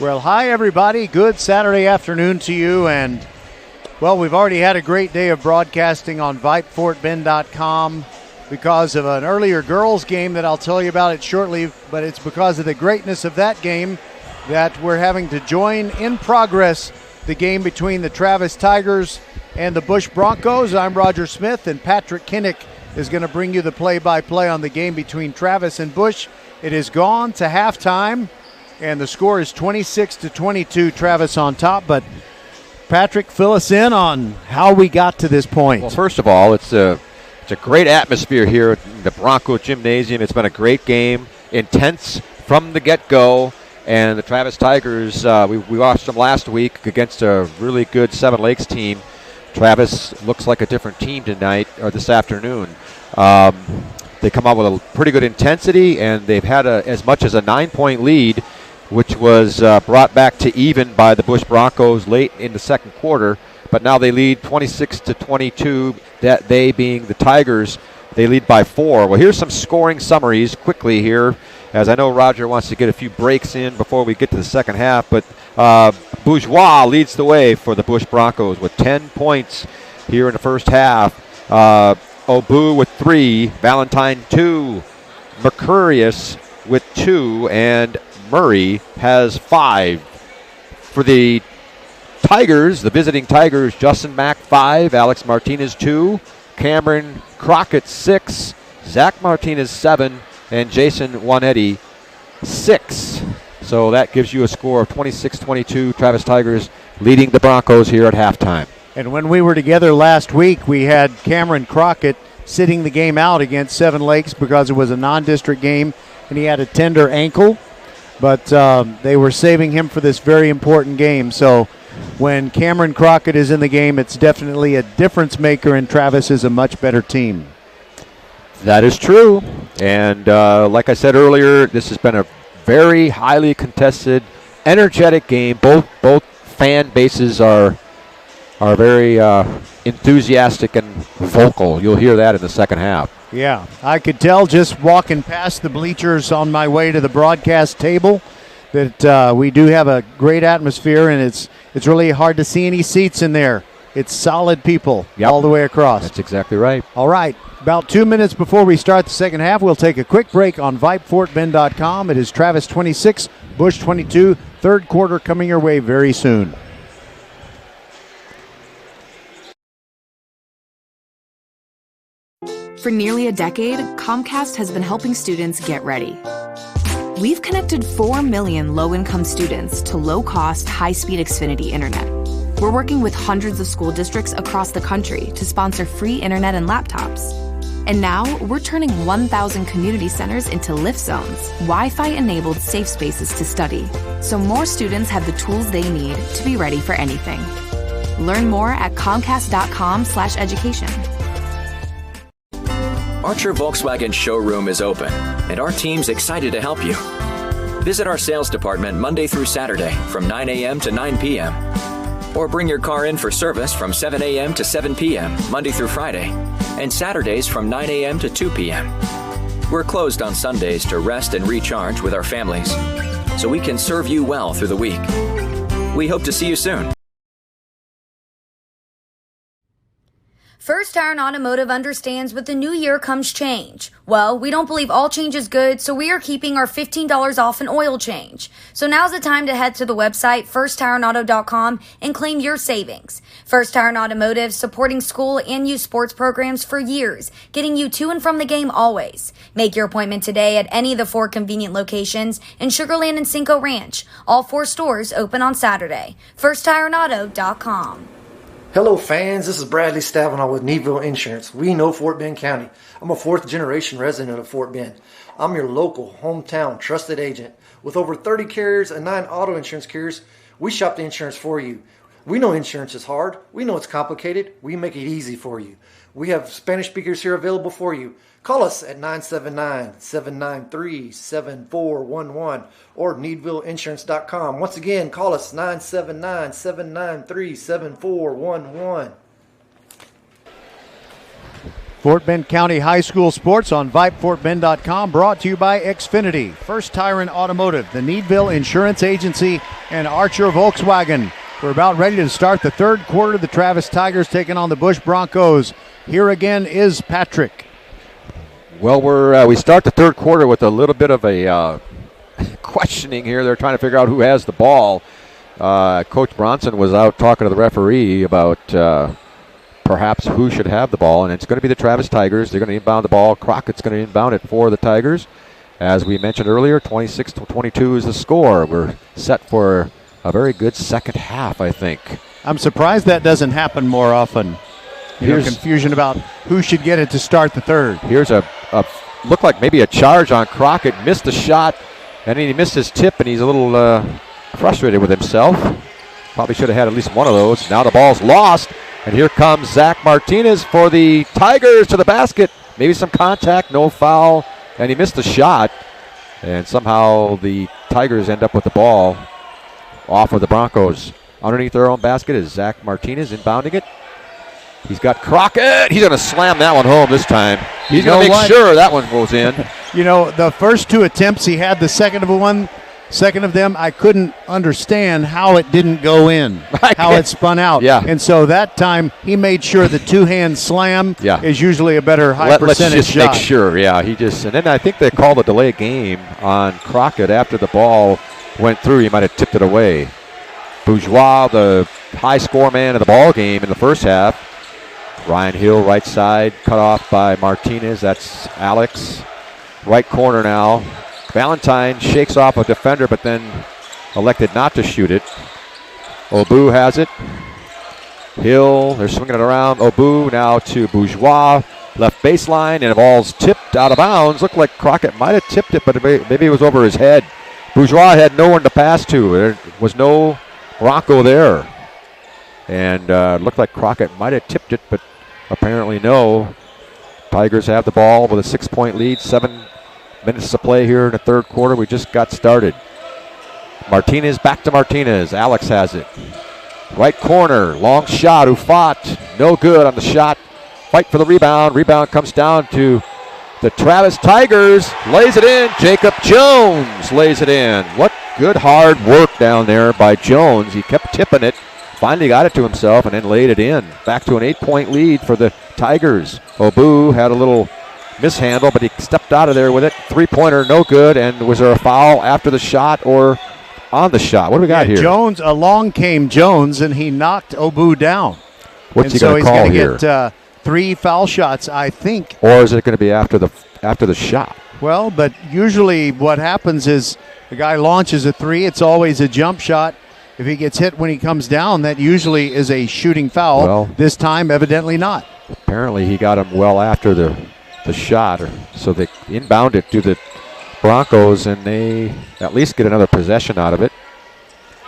Well, hi, everybody. Good Saturday afternoon to you. And, well, we've already had a great day of broadcasting on VypeFortBend.com because of an earlier girls game that I'll tell you about it shortly. But it's because of the greatness of that game that we're having to join in progress the game between the Travis Tigers and the Bush Broncos. I'm Roger Smith, and Patrick Kinnick is going to bring you the play-by-play on the game between Travis and Bush. It has gone to halftime, and the score is 26-22, Travis on top. But, Patrick, fill us in on how we got to this point. Well, first of all, it's a great atmosphere here at the Bronco Gymnasium. It's been a great game, intense from the get-go. And the Travis Tigers, we watched them last week against a really good Seven Lakes team. Travis looks like a different team tonight, or this afternoon. They come out with a pretty good intensity, and they've had as much as a 9-point lead, which was brought back to even by the Bush Broncos late in the second quarter. But now they lead 26-22, that they being the Tigers. They lead by 4. Well, here's some scoring summaries quickly here, as I know Roger wants to get a few breaks in before we get to the second half. But Bourgeois leads the way for the Bush Broncos with 10 points here in the first half. Obu with 3, Valentine 2, Mercurius with 2, and Murray has 5. For the Tigers, the visiting Tigers, Justin Mack 5, Alex Martinez 2, Cameron Crockett 6, Zach Martinez 7, and Jason Juanetti 6. So that gives you a score of 26-22. Travis Tigers leading the Broncos here at halftime. And when we were together last week, we had Cameron Crockett sitting the game out against Seven Lakes because it was a non-district game, and he had a tender ankle. But they were saving him for this very important game. So when Cameron Crockett is in the game, it's definitely a difference maker, and Travis is a much better team. That is true. And like I said earlier, this has been a very highly contested, energetic game. Both fan bases are very enthusiastic and vocal. You'll hear that in the second half. Yeah, I could tell just walking past the bleachers on my way to the broadcast table that we do have a great atmosphere, and it's really hard to see any seats in there. It's solid people all the way across. That's exactly right. All right, about 2 minutes before we start the second half, we'll take a quick break on VypeFortBend.com. It is Travis 26, Bush 22, third quarter coming your way very soon. For nearly a decade, Comcast has been helping students get ready. We've connected 4 million low-income students to low-cost, high-speed Xfinity Internet. We're working with hundreds of school districts across the country to sponsor free internet and laptops. And now, we're turning 1,000 community centers into lift zones, Wi-Fi-enabled safe spaces to study, so more students have the tools they need to be ready for anything. Learn more at comcast.com/education. Archer Volkswagen showroom is open, and our team's excited to help you. Visit our sales department Monday through Saturday from 9 a.m. to 9 p.m. Or bring your car in for service from 7 a.m. to 7 p.m. Monday through Friday, and Saturdays from 9 a.m. to 2 p.m. We're closed on Sundays to rest and recharge with our families, so we can serve you well through the week. We hope to see you soon. First Iron Automotive understands with the new year comes change. Well, we don't believe all change is good, so we are keeping our $15 off an oil change. So now's the time to head to the website, firstironauto.com, and claim your savings. First Iron Automotive, supporting school and youth sports programs for years, getting you to and from the game always. Make your appointment today at any of the 4 convenient locations in Sugar Land and Cinco Ranch. All 4 stores open on Saturday. firstironauto.com. Hello fans, this is Bradley Stavanaugh with Needville Insurance. We know Fort Bend County. I'm a 4th generation resident of Fort Bend. I'm your local, hometown, trusted agent. With over 30 carriers and 9 auto insurance carriers, we shop the insurance for you. We know insurance is hard. We know it's complicated. We make it easy for you. We have Spanish speakers here available for you. Call us at 979-793-7411 or needvilleinsurance.com. Once again, call us 979-793-7411. Fort Bend County High School Sports on VypeFortBend.com, brought to you by Xfinity, First Tire and Automotive, the Needville Insurance Agency, and Archer Volkswagen. We're about ready to start the third quarter. The Travis Tigers taking on the Bush Broncos. Here again is Patrick. Well, we start the third quarter with a little bit of a questioning here. They're trying to figure out who has the ball. Coach Bronson was out talking to the referee about perhaps who should have the ball, and it's going to be the Travis Tigers. They're going to inbound the ball. Crockett's going to inbound it for the Tigers. As we mentioned earlier, 26-22 is the score. We're set for a very good second half, I think. I'm surprised that doesn't happen more often. Here's confusion about who should get it to start the third. Here's a look like maybe a charge on Crockett. Missed the shot, and then he missed his tip, and he's a little frustrated with himself. Probably should have had at least one of those. Now the ball's lost, and here comes Zach Martinez for the Tigers to the basket. Maybe some contact, no foul, and he missed the shot. And somehow the Tigers end up with the ball off of the Broncos. Underneath their own basket is Zach Martinez inbounding it. He's got Crockett. He's going to slam that one home this time. He's going to make sure that one goes in. You know, the first two attempts he had, the second of them, I couldn't understand how it didn't go in, how it spun out. Yeah. And so that time he made sure the two-hand slam is usually a better high percentage let's just shot. Make sure, and then I think they called a delay game on Crockett after the ball went through. He might have tipped it away. Bourgeois, the high score man of the ball game in the first half. Ryan Hill, right side, cut off by Martinez. That's Alex. Right corner now. Valentine shakes off a defender, but then elected not to shoot it. Obu has it. Hill, they're swinging it around. Obu now to Bourgeois. Left baseline, and the ball's tipped out of bounds. Looked like Crockett might have tipped it, but maybe it was over his head. Bourgeois had no one to pass to. There was no Bronco there. And looked like Crockett might have tipped it, but apparently no. Tigers have the ball with a 6-point lead. 7 minutes to play here in the third quarter. We just got started. Martinez, back to Martinez. Alex has it. Right corner, long shot. Ufat, no good on the shot. Fight for the rebound. Rebound comes down to the Travis Tigers. Lays it in. Jacob Jones lays it in. What good hard work down there by Jones. He kept tipping it. Finally got it to himself and then laid it in. Back to an 8-point lead for the Tigers. Obu had a little mishandle, but he stepped out of there with it. Three-pointer, no good. And was there a foul after the shot or on the shot? What do we got here? Jones, along came Jones, and he knocked Obu down. What's he going to call here? So he's going to get 3 foul shots, I think. Or is it going to be after the shot? Well, but usually what happens is the guy launches a 3. It's always a jump shot. If he gets hit when he comes down, that usually is a shooting foul. Well, this time, evidently not. Apparently he got him well after the shot. So they inbound it to the Broncos, and they at least get another possession out of it.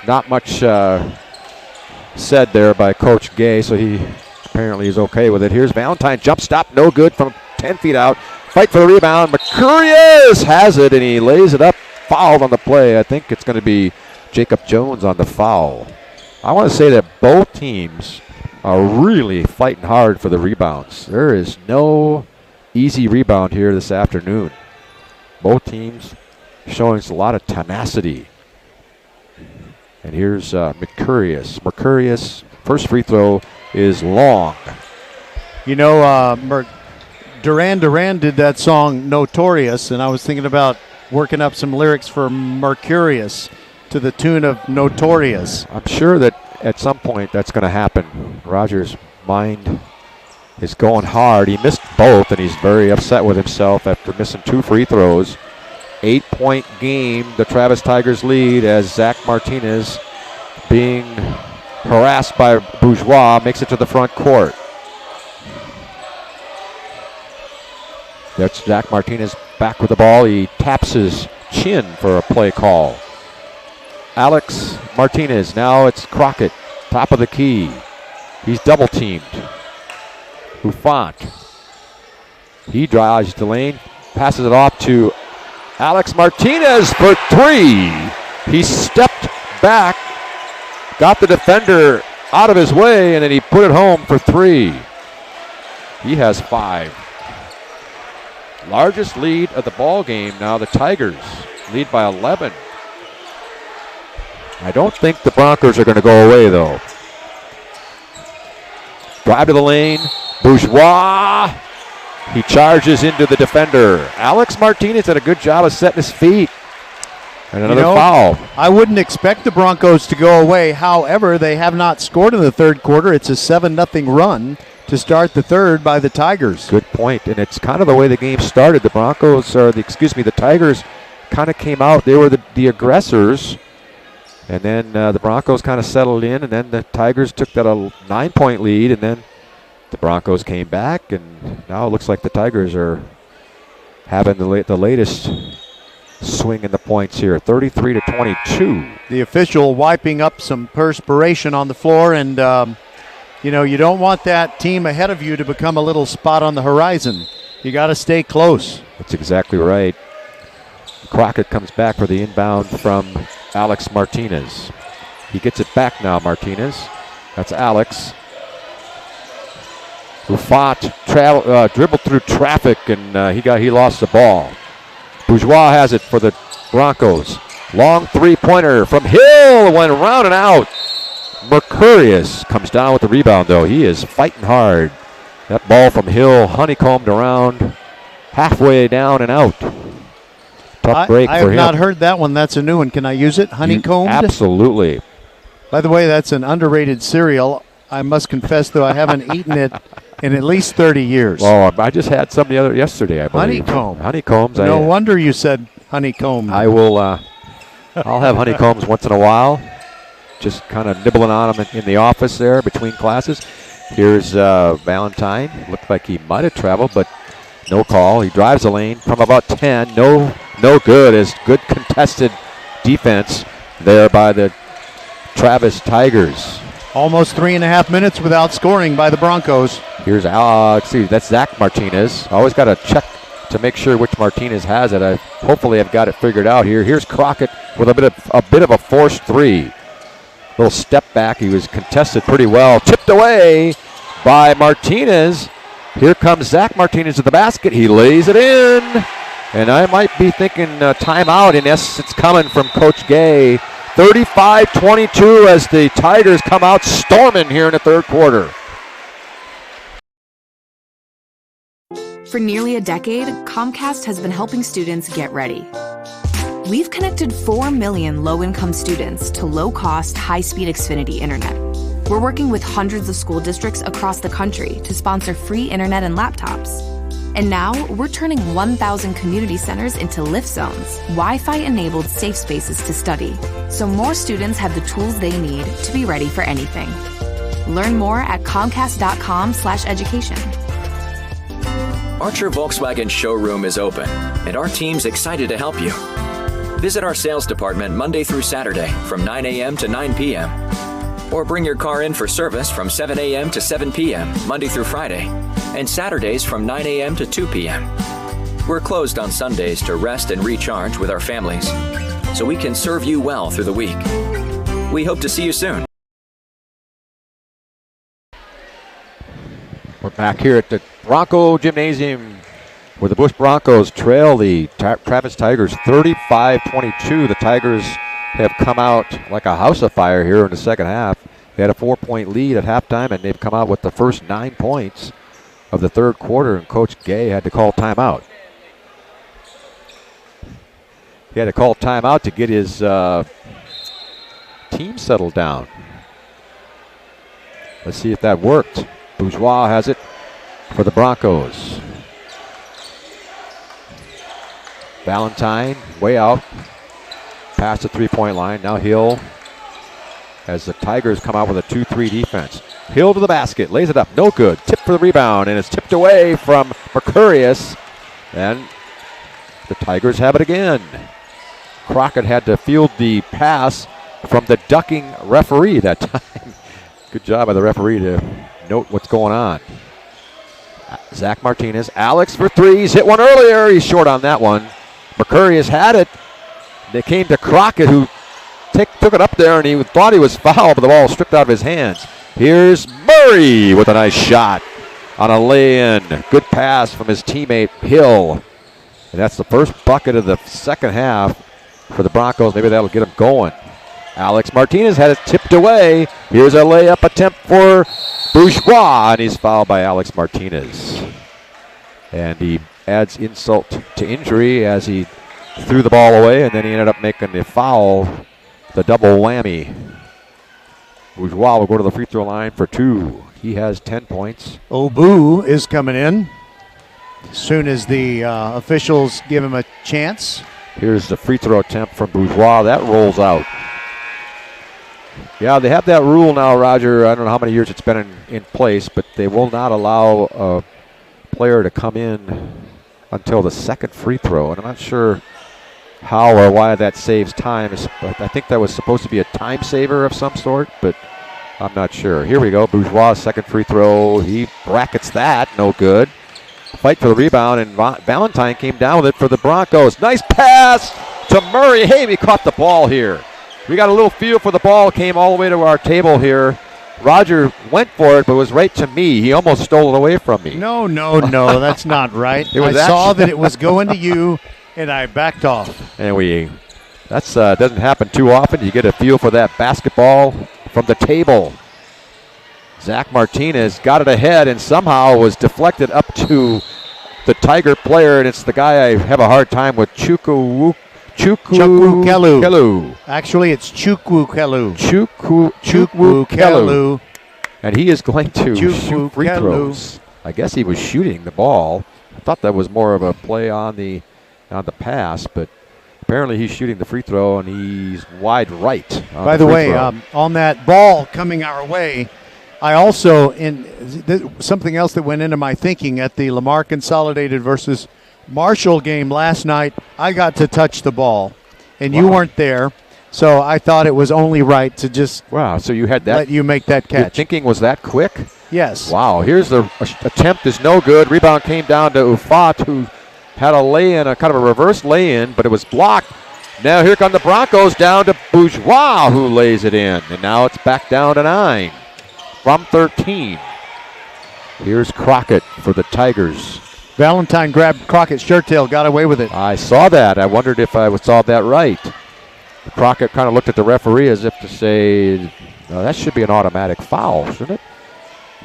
Not much said there by Coach Gay, so he apparently is okay with it. Here's Valentine, jump stop, no good from 10 feet out. Fight for the rebound. Mercurius has it, and he lays it up, fouled on the play. I think it's going to be Jacob Jones on the foul. I want to say that both teams are really fighting hard for the rebounds. There is no easy rebound here this afternoon. Both teams showing a lot of tenacity. And here's Mercurius. Mercurius, first free throw is long. You know, Duran Duran did that song Notorious, and I was thinking about working up some lyrics for Mercurius to the tune of Notorious. I'm sure that at some point that's going to happen. Roger's mind is going hard. He missed both, and he's very upset with himself after missing 2 free throws. 8-point game, the Travis Tigers lead as Zach Martinez, being harassed by Bourgeois, makes it to the front court. That's Zach Martinez back with the ball. He taps his chin for a play call. Alex Martinez, now it's Crockett, top of the key. He's double teamed. Ufant. He drives the lane, passes it off to Alex Martinez for 3. He stepped back, got the defender out of his way, and then he put it home for 3. He has 5. largest lead of the ball game. Now the Tigers lead by 11. I don't think the Broncos are going to go away, though. Drive to the lane. Bourgeois. He charges into the defender. Alex Martinez did a good job of setting his feet. And another foul. I wouldn't expect the Broncos to go away. However, they have not scored in the third quarter. It's a 7-0 run to start the third by the Tigers. Good point. And it's kind of the way the game started. The Tigers kind of came out. They were the aggressors. And then the Broncos kind of settled in. And then the Tigers took that a 9-point lead. And then the Broncos came back. And now it looks like the Tigers are having the latest swing in the points here, 33-22. The official wiping up some perspiration on the floor, and you don't want that team ahead of you to become a little spot on the horizon. You got to stay close. That's exactly right. Crockett comes back for the inbound from Alex Martinez. He gets it back now, Martinez. That's Alex, who dribbled through traffic, and he lost the ball. Bourgeois has it for the Broncos. Long three-pointer from Hill, went round and out. Mercurius comes down with the rebound, though. He is fighting hard. That ball from Hill honeycombed around halfway down and out. Tough break for him. I have not heard that one. That's a new one. Can I use it? Honeycombed? Absolutely. By the way, that's an underrated cereal. I must confess, though, I haven't eaten it in at least 30 years. Oh, I just had some yesterday, I believe. Honeycombs. No wonder you said honeycomb. I will. I'll have honeycombs once in a while. Just kind of nibbling on them in the office there between classes. Here's Valentine. Looked like he might have traveled, but no call. He drives the lane from about 10. No good. As good contested defense there by the Travis Tigers. Almost 3.5 minutes without scoring by the Broncos. Here's that's Zach Martinez. Always got to check to make sure which Martinez has it. Hopefully I've got it figured out here. Here's Crockett with a bit of a forced three. Little step back. He was contested pretty well. Tipped away by Martinez. Here comes Zach Martinez to the basket. He lays it in. And I might be thinking timeout. In essence, it's coming from Coach Gay. 35-22 as the Tigers come out storming here in the third quarter. For nearly a decade, Comcast has been helping students get ready. We've connected 4 million low-income students to low-cost, high-speed Xfinity internet. We're working with hundreds of school districts across the country to sponsor free internet and laptops. And now, we're turning 1,000 community centers into lift zones, Wi-Fi-enabled safe spaces to study, so more students have the tools they need to be ready for anything. Learn more at comcast.com/education. Archer Volkswagen showroom is open, and our team's excited to help you. Visit our sales department Monday through Saturday from 9 a.m. to 9 p.m. Or bring your car in for service from 7 a.m. to 7 p.m. Monday through Friday, and Saturdays from 9 a.m. to 2 p.m. We're closed on Sundays to rest and recharge with our families, so we can serve you well through the week. We hope to see you soon. We're back here at the Bronco Gymnasium where the Bush Broncos trail the Travis Tigers 35-22. The Tigers have come out like a house of fire here in the second half. They had a 4-point lead at halftime, and they've come out with the first 9 points of the third quarter, and Coach Gay had to call timeout. He had to call timeout to get his team settled down. Let's see if that worked. Bourgeois has it for the Broncos. Valentine way out past the three-point line. Now Hill, as the Tigers come out with a 2-3 defense. Hill to the basket, lays it up, no good. Tip for the rebound, and it's tipped away from Mercurius. And the Tigers have it again. Crockett had to field the pass from the ducking referee that time. Good job by the referee to note what's going on. Zach Martinez, Alex for threes, hit one earlier. He's short on that one. Mercurius had it. They came to Crockett, who took it up there, and he thought he was fouled, but the ball stripped out of his hands. Here's Murray with a nice shot on a lay-in. Good pass from his teammate Hill. And that's the first bucket of the second half for the Broncos. Maybe that'll get them going. Alex Martinez had it tipped away. Here's a layup attempt for Bourgeois, and he's fouled by Alex Martinez. And he adds insult to injury as he threw the ball away, and then he ended up making the foul, the double whammy. Bourgeois will go to the free throw line for 2. He has 10 points. Obu is coming in as soon as the officials give him a chance. Here's the free throw attempt from Bourgeois. That rolls out. Yeah, they have that rule now, Roger. I don't know how many years it's been in place, but they will not allow a player to come in until the second free throw. And I'm not sure how or why that saves time. I think that was supposed to be a time saver of some sort, but I'm not sure. Here we go. Bourgeois' second free throw. He brackets that. No good. Fight for the rebound, and Valentine came down with it for the Broncos. Nice pass to Murray. Hey, we caught the ball here. We got a little feel for the ball. Came all the way to our table here. Roger went for it, but it was right to me. He almost stole it away from me. No, that's not right. I saw that it was going to you, and I backed off. And that's doesn't happen too often. You get a feel for that basketball from the table. Zach Martinez got it ahead and somehow was deflected up to the Tiger player, and it's the guy I have a hard time with, Chukwukelu. Actually, it's Chukwukelu. Chukwukelu. And he is going to shoot free throws. I guess he was shooting the ball. I thought that was more of a play on the pass, but apparently he's shooting the free throw, and he's wide right. By the way, on that ball coming our way, I also, something else that went into my thinking at the Lamar Consolidated versus Marshall game last night, I got to touch the ball, and you weren't there, so I thought it was only right to just so you had that, let you make that catch. Your thinking was that quick? Yes. Wow, here's the attempt is no good. Rebound came down to Ufat, who had a lay-in, a kind of a reverse lay-in, but it was blocked. Now here come the Broncos down to Bourgeois, who lays it in, and now it's back down to 9. From 13. Here's Crockett for the Tigers. Valentine grabbed Crockett's shirt tail, got away with it. I saw that. I wondered if I saw that right. Crockett kind of looked at the referee as if to say, that should be an automatic foul, shouldn't it?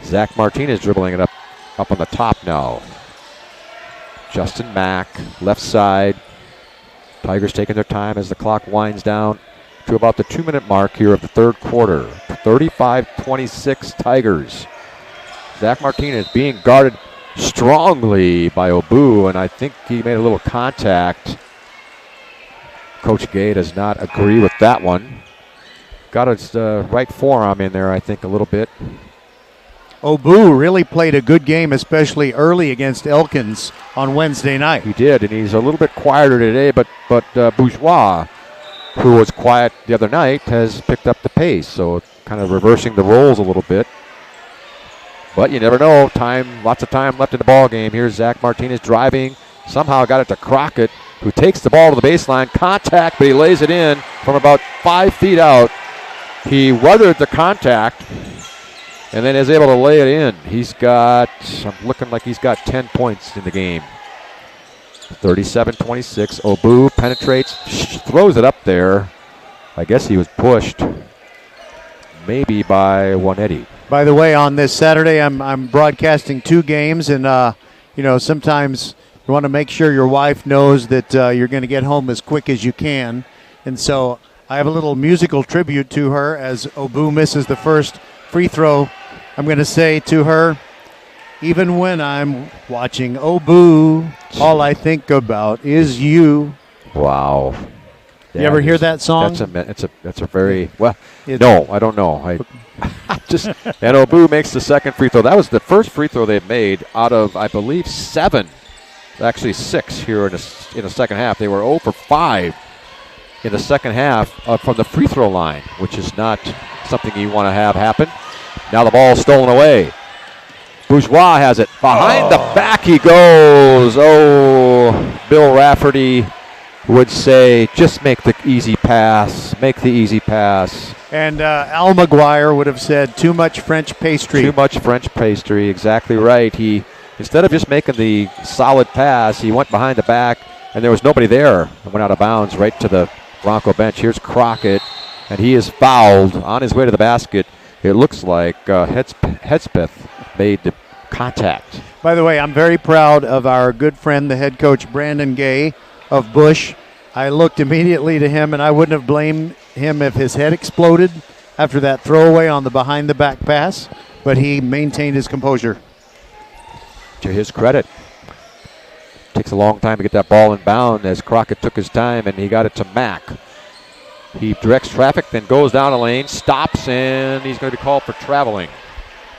Zach Martinez dribbling it up on the top now. Justin Mack, left side. Tigers taking their time as the clock winds down to about the 2-minute mark here of the third quarter. 35-26 Tigers. Zach Martinez being guarded strongly by Obu, and I think he made a little contact. Coach Gay does not agree with that one. Got his right forearm in there, I think, a little bit. Obu really played a good game, especially early against Elkins on Wednesday night. He did, and he's a little bit quieter today, but Bourgeois, who was quiet the other night, has picked up the pace, so kind of reversing the roles a little bit. But you never know. Lots of time left in the ball game. Here's Zach Martinez driving. Somehow got it to Crockett, who takes the ball to the baseline. Contact, but he lays it in from about 5 feet out. He weathered the contact and then is able to lay it in. I'm looking like he's got 10 points in the game. 37-26. Obu penetrates, throws it up there. I guess he was pushed maybe by Juanetti. By the way, on this Saturday, I'm broadcasting 2 games, and sometimes you want to make sure your wife knows that you're going to get home as quick as you can. And so I have a little musical tribute to her as Obu misses the first free throw. I'm going to say to her, even when I'm watching Obu, all I think about is you. Wow. You ever hear that song? That's a very, well, no, I don't know. And Obu makes the second free throw. That was the first free throw they've made out of, I believe, 7. Actually 6 here in the second half. They were 0 for 5 in the second half from the free throw line, which is not something you want to have happen. Now the ball stolen away. Bourgeois has it. Behind the back he goes. Oh, Bill Rafferty would say, just make the easy pass. Make the easy pass. And Al McGuire would have said, too much French pastry. Too much French pastry, exactly right. He, instead of just making the solid pass, he went behind the back, and there was nobody there. It went out of bounds right to the Bronco bench. Here's Crockett, and he is fouled on his way to the basket. It looks like Hedspeth made the contact. By the way, I'm very proud of our good friend, the head coach, Brandon Gay of Bush. I looked immediately to him, and I wouldn't have blamed him if his head exploded after that throwaway on the behind-the-back pass, but he maintained his composure. To his credit. Takes a long time to get that ball inbound as Crockett took his time, and he got it to Mack. He directs traffic, then goes down the lane, stops, and he's going to be called for traveling.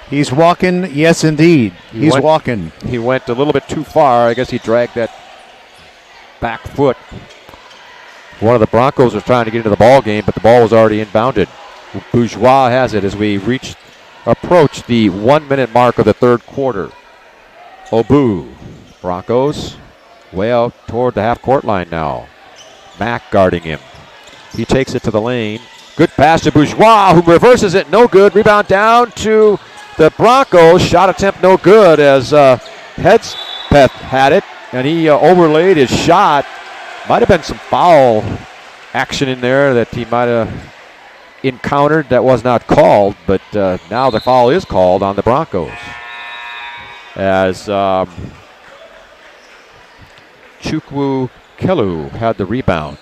He's walking, yes, indeed. He's walking. He went a little bit too far. I guess he dragged that back foot. One of the Broncos was trying to get into the ball game, but the ball was already inbounded. Bourgeois has it as we approach the 1-minute mark of the third quarter. Obu, Broncos, way out toward the half-court line now. Mack guarding him. He takes it to the lane. Good pass to Bourgeois, who reverses it. No good. Rebound down to the Broncos. Shot attempt no good as Hedspeth had it, and he overlaid his shot. Might have been some foul action in there that he might have encountered that was not called, but now the foul is called on the Broncos. As Chukwu Kelu had the rebound,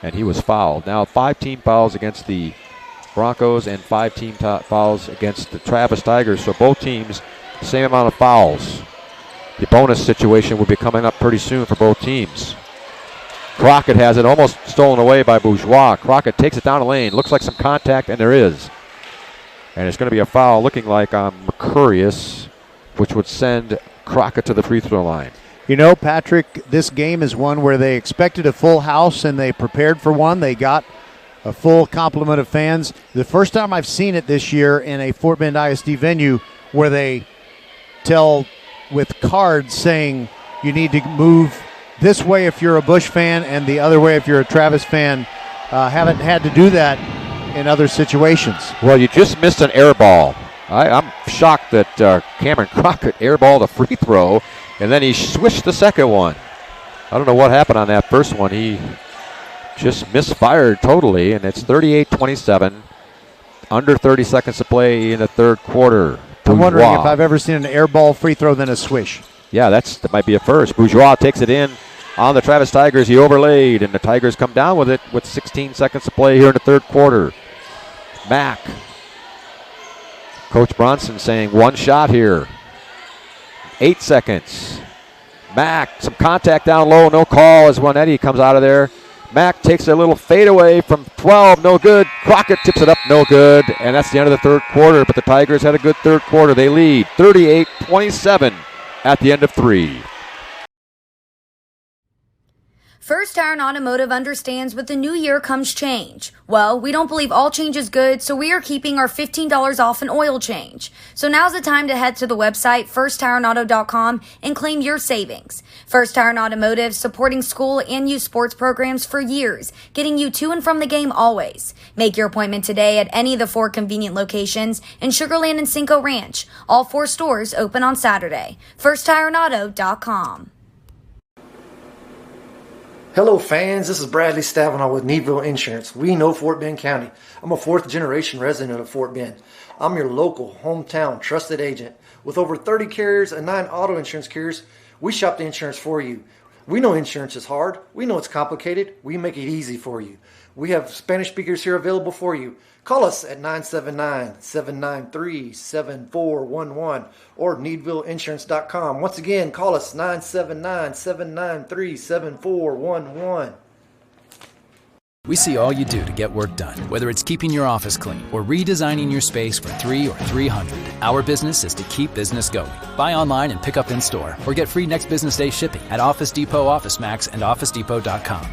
and he was fouled. Now 5 team fouls against the Broncos and 5 team fouls against the Travis Tigers. So both teams, same amount of fouls. The bonus situation will be coming up pretty soon for both teams. Crockett has it almost stolen away by Bourgeois. Crockett takes it down the lane. Looks like some contact, and there is. And it's going to be a foul looking like on Mercurius, which would send Crockett to the free throw line. You know, Patrick, this game is one where they expected a full house and they prepared for one. They got a full complement of fans. The first time I've seen it this year in a Fort Bend ISD venue where they tell with cards saying you need to move this way if you're a Bush fan and the other way if you're a Travis fan. Haven't had to do that in other situations. Well, you just missed an air ball. I'm shocked that Cameron Crockett airballed a free throw, and then he swished the second one. I don't know what happened on that first one. He just misfired totally, and it's 38-27. Under 30 seconds to play in the third quarter. I'm wondering if I've ever seen an air ball free throw than a swish. Yeah, that might be a first. Bourgeois takes it in on the Travis Tigers. He overlaid, and the Tigers come down with it with 16 seconds to play here in the third quarter. Mack. Coach Bronson saying one shot here. 8 seconds. Mack, some contact down low, no call as Juanetti comes out of there. Mack takes a little fadeaway from 12, no good. Crockett tips it up, no good. And that's the end of the third quarter, but the Tigers had a good third quarter. They lead 38-27 at the end of 3. First Tire and Automotive understands with the new year comes change. Well, we don't believe all change is good, so we are keeping our $15 off an oil change. So now's the time to head to the website firsttireandauto.com and claim your savings. First Tire and Automotive, supporting school and youth sports programs for years, getting you to and from the game always. Make your appointment today at any of the 4 convenient locations in Sugar Land and Cinco Ranch. All 4 stores open on Saturday. firsttireandauto.com. Hello fans, this is Bradley Stavanaugh with Needville Insurance. We know Fort Bend County. I'm a 4th generation resident of Fort Bend. I'm your local, hometown, trusted agent. With over 30 carriers and 9 auto insurance carriers, we shop the insurance for you. We know insurance is hard. We know it's complicated. We make it easy for you. We have Spanish speakers here available for you. Call us at 979-793-7411 or needvilleinsurance.com. Once again, call us 979-793-7411. We see all you do to get work done, whether it's keeping your office clean or redesigning your space for 3 or 300. Our business is to keep business going. Buy online and pick up in store or get free next business day shipping at Office Depot, OfficeMax, and OfficeDepot.com.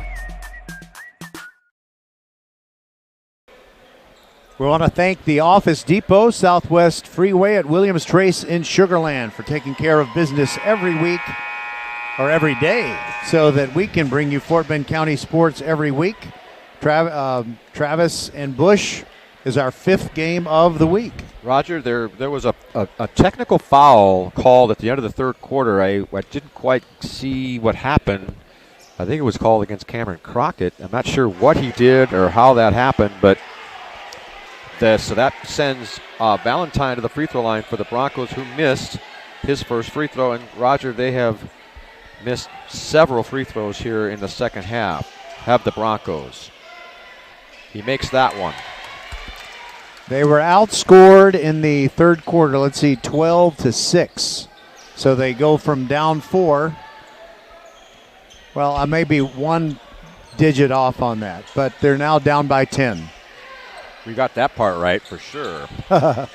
We want to thank the Office Depot, Southwest Freeway at Williams Trace in Sugar Land for taking care of business every week or every day so that we can bring you Fort Bend County sports every week. Travis and Bush is our 5th game of the week. Roger, there was a technical foul called at the end of the third quarter. I didn't quite see what happened. I think it was called against Cameron Crockett. I'm not sure what he did or how that happened, but so that sends Valentine to the free throw line for the Broncos, who missed his first free throw. And Roger, they have missed several free throws here in the second half, have the Broncos. He makes that one. They were outscored in the third quarter, 12-6. So they go from down 4. Well, I may be one digit off on that, but they're now down by 10. We got that part right for sure. I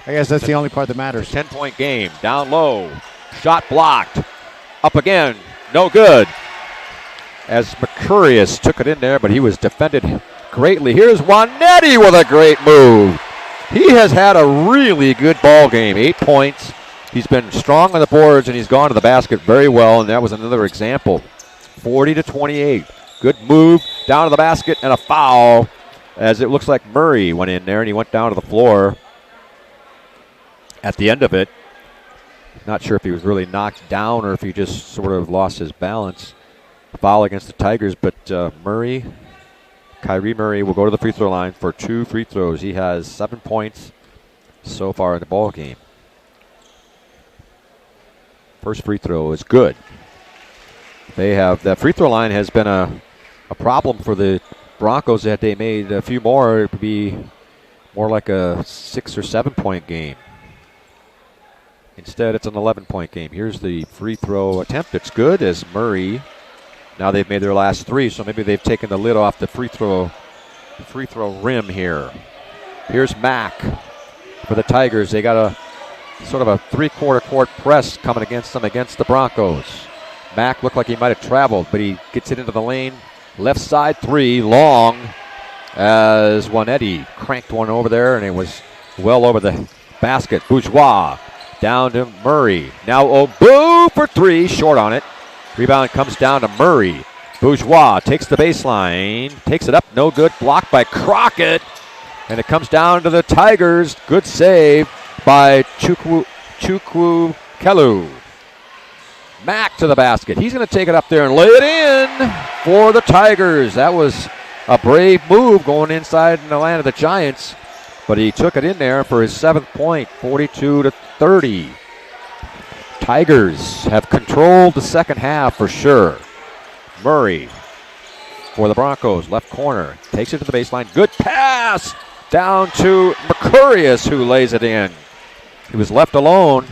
guess that's the only part that matters. 10-point game, down low, shot blocked, up again, no good. As Mercurius took it in there, but he was defended greatly. Here's Juanetti with a great move. He has had a really good ball game, 8 points. He's been strong on the boards, and he's gone to the basket very well, and that was another example. 40-28. Good move, down to the basket, and a foul, as it looks like Murray went in there, and he went down to the floor at the end of it. Not sure if he was really knocked down or if he just sort of lost his balance. Foul against the Tigers, but Kyrie Murray will go to the free throw line for 2 free throws. He has 7 points so far in the ball game. First free throw is good. That free throw line has been a problem for the Broncos. That they made a few more, it would be more like a 6 or 7 point game. Instead, it's an 11-point game. Here's the free throw attempt. It's good as Murray. Now they've made their last 3, so maybe they've taken the lid off the free throw rim here. Here's Mack for the Tigers. They got a sort of a 3/4 court press coming against them against the Broncos. Mack looked like he might have traveled, but he gets it into the lane. Left side 3, long, as Juanetti cranked one over there, and it was well over the basket. Bourgeois down to Murray. Now Obu for 3, short on it. Rebound comes down to Murray. Bourgeois takes the baseline, takes it up, no good. Blocked by Crockett, and it comes down to the Tigers. Good save by Chukwu Kelu. Mack to the basket. He's going to take it up there and lay it in for the Tigers. That was a brave move going inside in the land of the Giants, but he took it in there for his 7th point, 42-30. Tigers have controlled the second half for sure. Murray for the Broncos, left corner, takes it to the baseline. Good pass down to Mercurius, who lays it in. He was left alone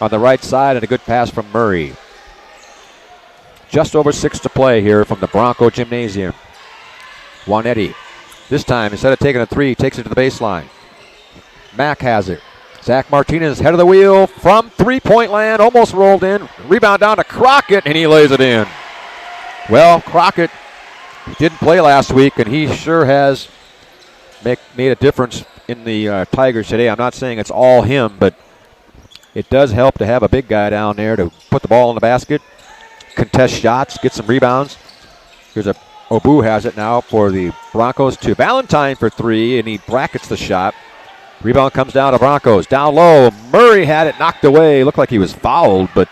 on the right side, and a good pass from Murray. Just over 6 to play here from the Bronco Gymnasium. Juanetti, this time, instead of taking a 3, takes it to the baseline. Mack has it. Zach Martinez, head of the wheel from 3-point land, almost rolled in. Rebound down to Crockett, and he lays it in. Well, Crockett didn't play last week, and he sure has made a difference in the Tigers today. I'm not saying it's all him, but it does help to have a big guy down there to put the ball in the basket, contest shots, get some rebounds. Here's Obu has it now for the Broncos to Valentine for 3, and he brackets the shot. Rebound comes down to Broncos. Down low, Murray had it knocked away. Looked like he was fouled, but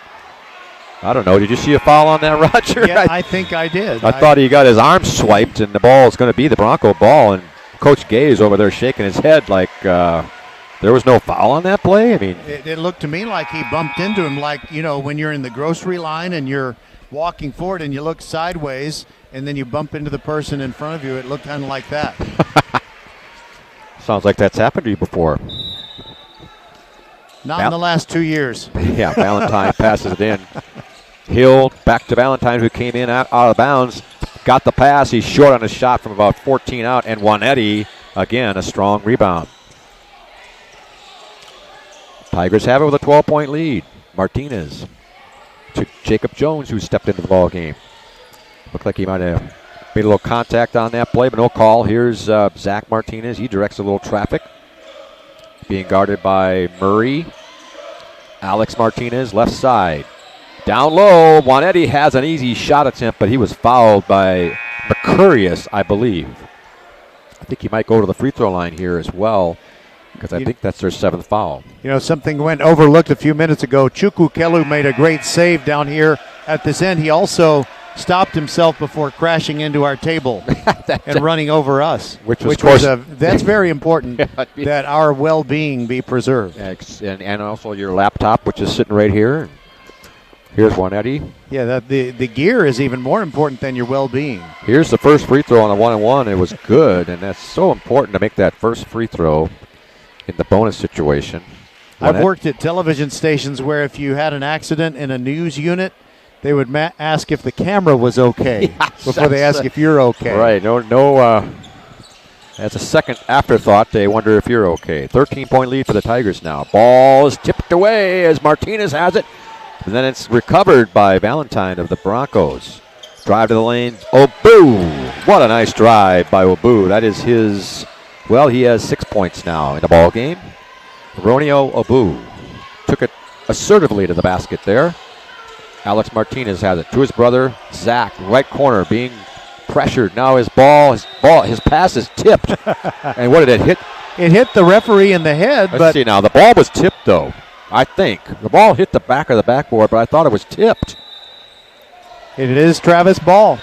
I don't know. Did you see a foul on that, Roger? Yeah, I think I did. I thought he got his arm swiped, and the ball is going to be the Bronco ball, and Coach Gay is over there shaking his head like there was no foul on that play. I mean, it looked to me like he bumped into him, like, you know, when you're in the grocery line and you're walking forward and you look sideways and then you bump into the person in front of you. It looked kind of like that. Sounds like that's happened to you before. Not in the last 2 years. Yeah, Valentine passes it in. Hill back to Valentine, who came in out of bounds. Got the pass. He's short on his shot from about 14 out. And Juanetti, again, a strong rebound. Tigers have it with a 12-point lead. Martinez to Jacob Jones, who stepped into the ball game. Looked like he might have made a little contact on that play, but no call. Here's Zach Martinez. He directs a little traffic. Being guarded by Murray. Alex Martinez, left side. Down low, Juanetti has an easy shot attempt, but he was fouled by Mercurius, I believe. I think he might go to the free throw line here as well, because I think that's their 7th foul. You know, something went overlooked a few minutes ago. Chukwu Kelu made a great save down here at this end. He also stopped himself before crashing into our table and running over us. Which was, of course, that's very important that our well-being be preserved. And also your laptop, which is sitting right here. Here's one, Eddie. Yeah, the gear is even more important than your well-being. Here's the first free throw on the 1-on-1. It was good, and that's so important to make that first free throw in the bonus situation. I've worked at television stations where if you had an accident in a news unit, they would ask if the camera was okay before they ask if you're okay. Right. No. As a second afterthought, they wonder if you're okay. 13-point lead for the Tigers now. Ball is tipped away as Martinez has it. And then it's recovered by Valentine of the Broncos. Drive to the lane. Obu. What a nice drive by Obu. That is his, he has 6 points now in the ball game. Romeo Obu took it assertively to the basket there. Alex Martinez has it to his brother, Zach, right corner, being pressured. Now his pass is tipped. And what did it hit? It hit the referee in the head. Let's see now. The ball was tipped, though. I think. The ball hit the back of the backboard, but I thought it was tipped. It is Travis Ball.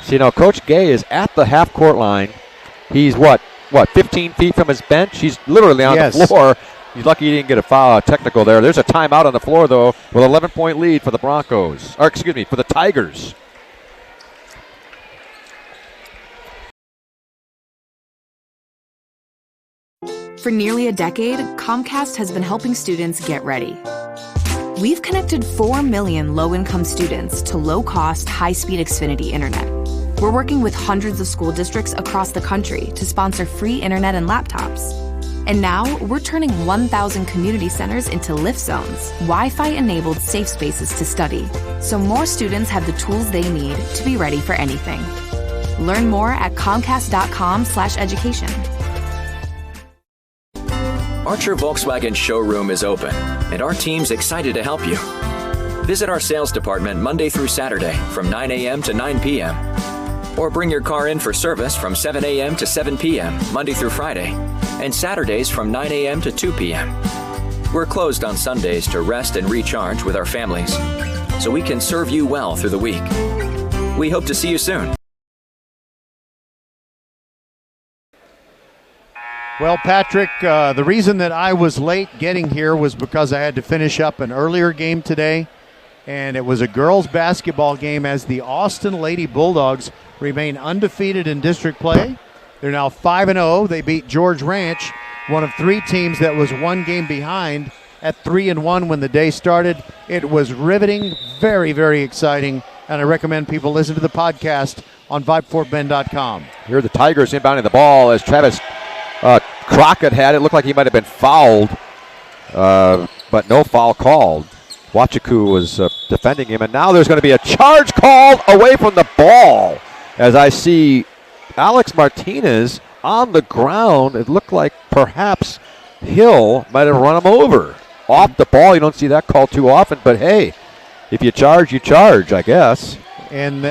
See, now Coach Gay is at the half-court line. He's, 15 feet from his bench? He's literally on the floor. He's lucky he didn't get a foul, technical there. There's a timeout on the floor, though, with 11-point lead for the Broncos. For the Tigers. For nearly a decade, Comcast has been helping students get ready. We've connected 4 million low-income students to low-cost, high-speed Xfinity Internet. We're working with hundreds of school districts across the country to sponsor free internet and laptops. And now, we're turning 1,000 community centers into lift zones, Wi-Fi-enabled safe spaces to study, so more students have the tools they need to be ready for anything. Learn more at comcast.com/education. Archer Volkswagen showroom is open, and our team's excited to help you. Visit our sales department Monday through Saturday from 9 a.m. to 9 p.m. Or bring your car in for service from 7 a.m. to 7 p.m. Monday through Friday, and Saturdays from 9 a.m. to 2 p.m. We're closed on Sundays to rest and recharge with our families, so we can serve you well through the week. We hope to see you soon. Well, Patrick, the reason that I was late getting here was because I had to finish up an earlier game today, and it was a girls' basketball game as the Austin Lady Bulldogs remain undefeated in district play. They're now 5-0. They beat George Ranch, one of 3 teams that was 1 game behind at 3-1 when the day started. It was riveting, very, very exciting, and I recommend people listen to the podcast on VypeFortBend.com. Here are the Tigers inbounding the ball as Travis Crockett had it. Looked like he might have been fouled, but no foul called. Wachiku was defending him, and now there's going to be a charge called away from the ball. As I see Alex Martinez on the ground, it looked like perhaps Hill might have run him over. Off the ball, you don't see that call too often, but hey, if you charge, I guess. And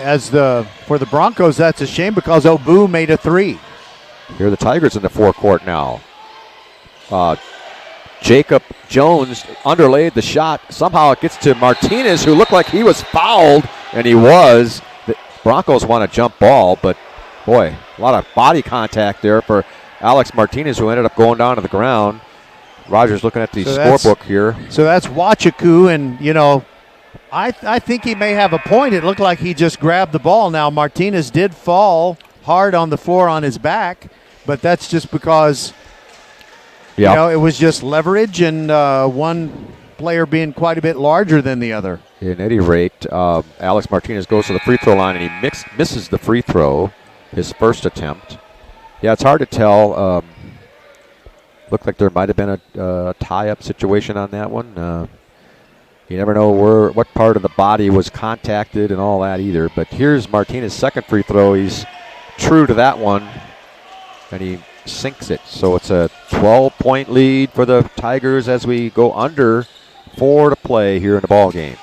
for the Broncos, that's a shame because Obu made a 3. Here are the Tigers in the forecourt now. Jacob Jones underlaid the shot. Somehow it gets to Martinez, who looked like he was fouled, and he was. The Broncos want a jump ball, but boy, a lot of body contact there for Alex Martinez, who ended up going down to the ground. Roger's looking at the scorebook here. So that's Wachiku, and, I think he may have a point. It looked like he just grabbed the ball. Now, Martinez did fall hard on the floor on his back, but that's just because, it was just leverage and one player being quite a bit larger than the other. At any rate, Alex Martinez goes to the free throw line, and he misses the free throw, his first attempt. Yeah, it's hard to tell. Looked like there might have been a tie-up situation on that one. You never know what part of the body was contacted and all that either. But here's Martinez's second free throw. He's true to that one, and he sinks it. So it's a 12-point lead for the Tigers as we go under 4 to play here in the ball game.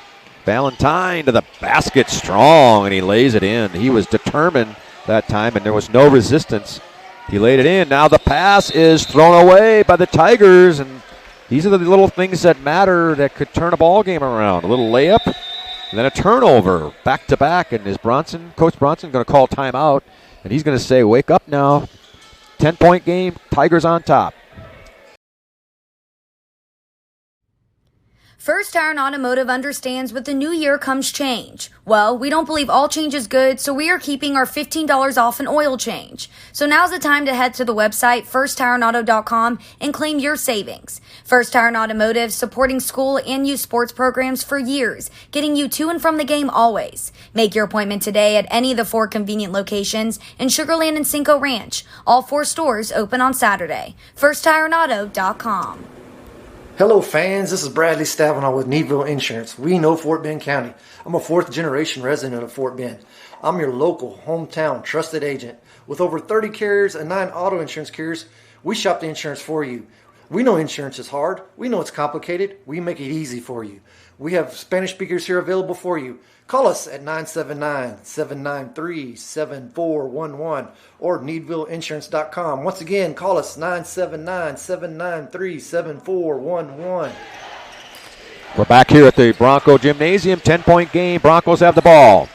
Valentine to the basket, strong, and he lays it in. He was determined that time, and there was no resistance. He laid it in. Now the pass is thrown away by the Tigers, and these are the little things that matter that could turn a ball game around. A little layup, And then a turnover, back-to-back, and is Coach Bronson going to call timeout, and he's going to say, wake up now. 10-point game, Tigers on top. First Tire Automotive understands with the new year comes change. Well, we don't believe all change is good, so we are keeping our $15 off an oil change. So now's the time to head to the website firsttireandauto.com and claim your savings. First Tire Automotive, supporting school and youth sports programs for years, getting you to and from the game always. Make your appointment today at any of the 4 convenient locations in Sugar Land and Cinco Ranch. All 4 stores open on Saturday. firsttireandauto.com. Hello fans, this is Bradley Stavanaugh with Needville Insurance. We know Fort Bend County. I'm a 4th generation resident of Fort Bend. I'm your local, hometown, trusted agent. With over 30 carriers and 9 auto insurance carriers, we shop the insurance for you. We know insurance is hard. We know it's complicated. We make it easy for you. We have Spanish speakers here available for you. Call us at 979-793-7411 or needvilleinsurance.com. Once again, call us 979-793-7411. We're back here at the Bronco Gymnasium. 10-point game. Broncos have the ball.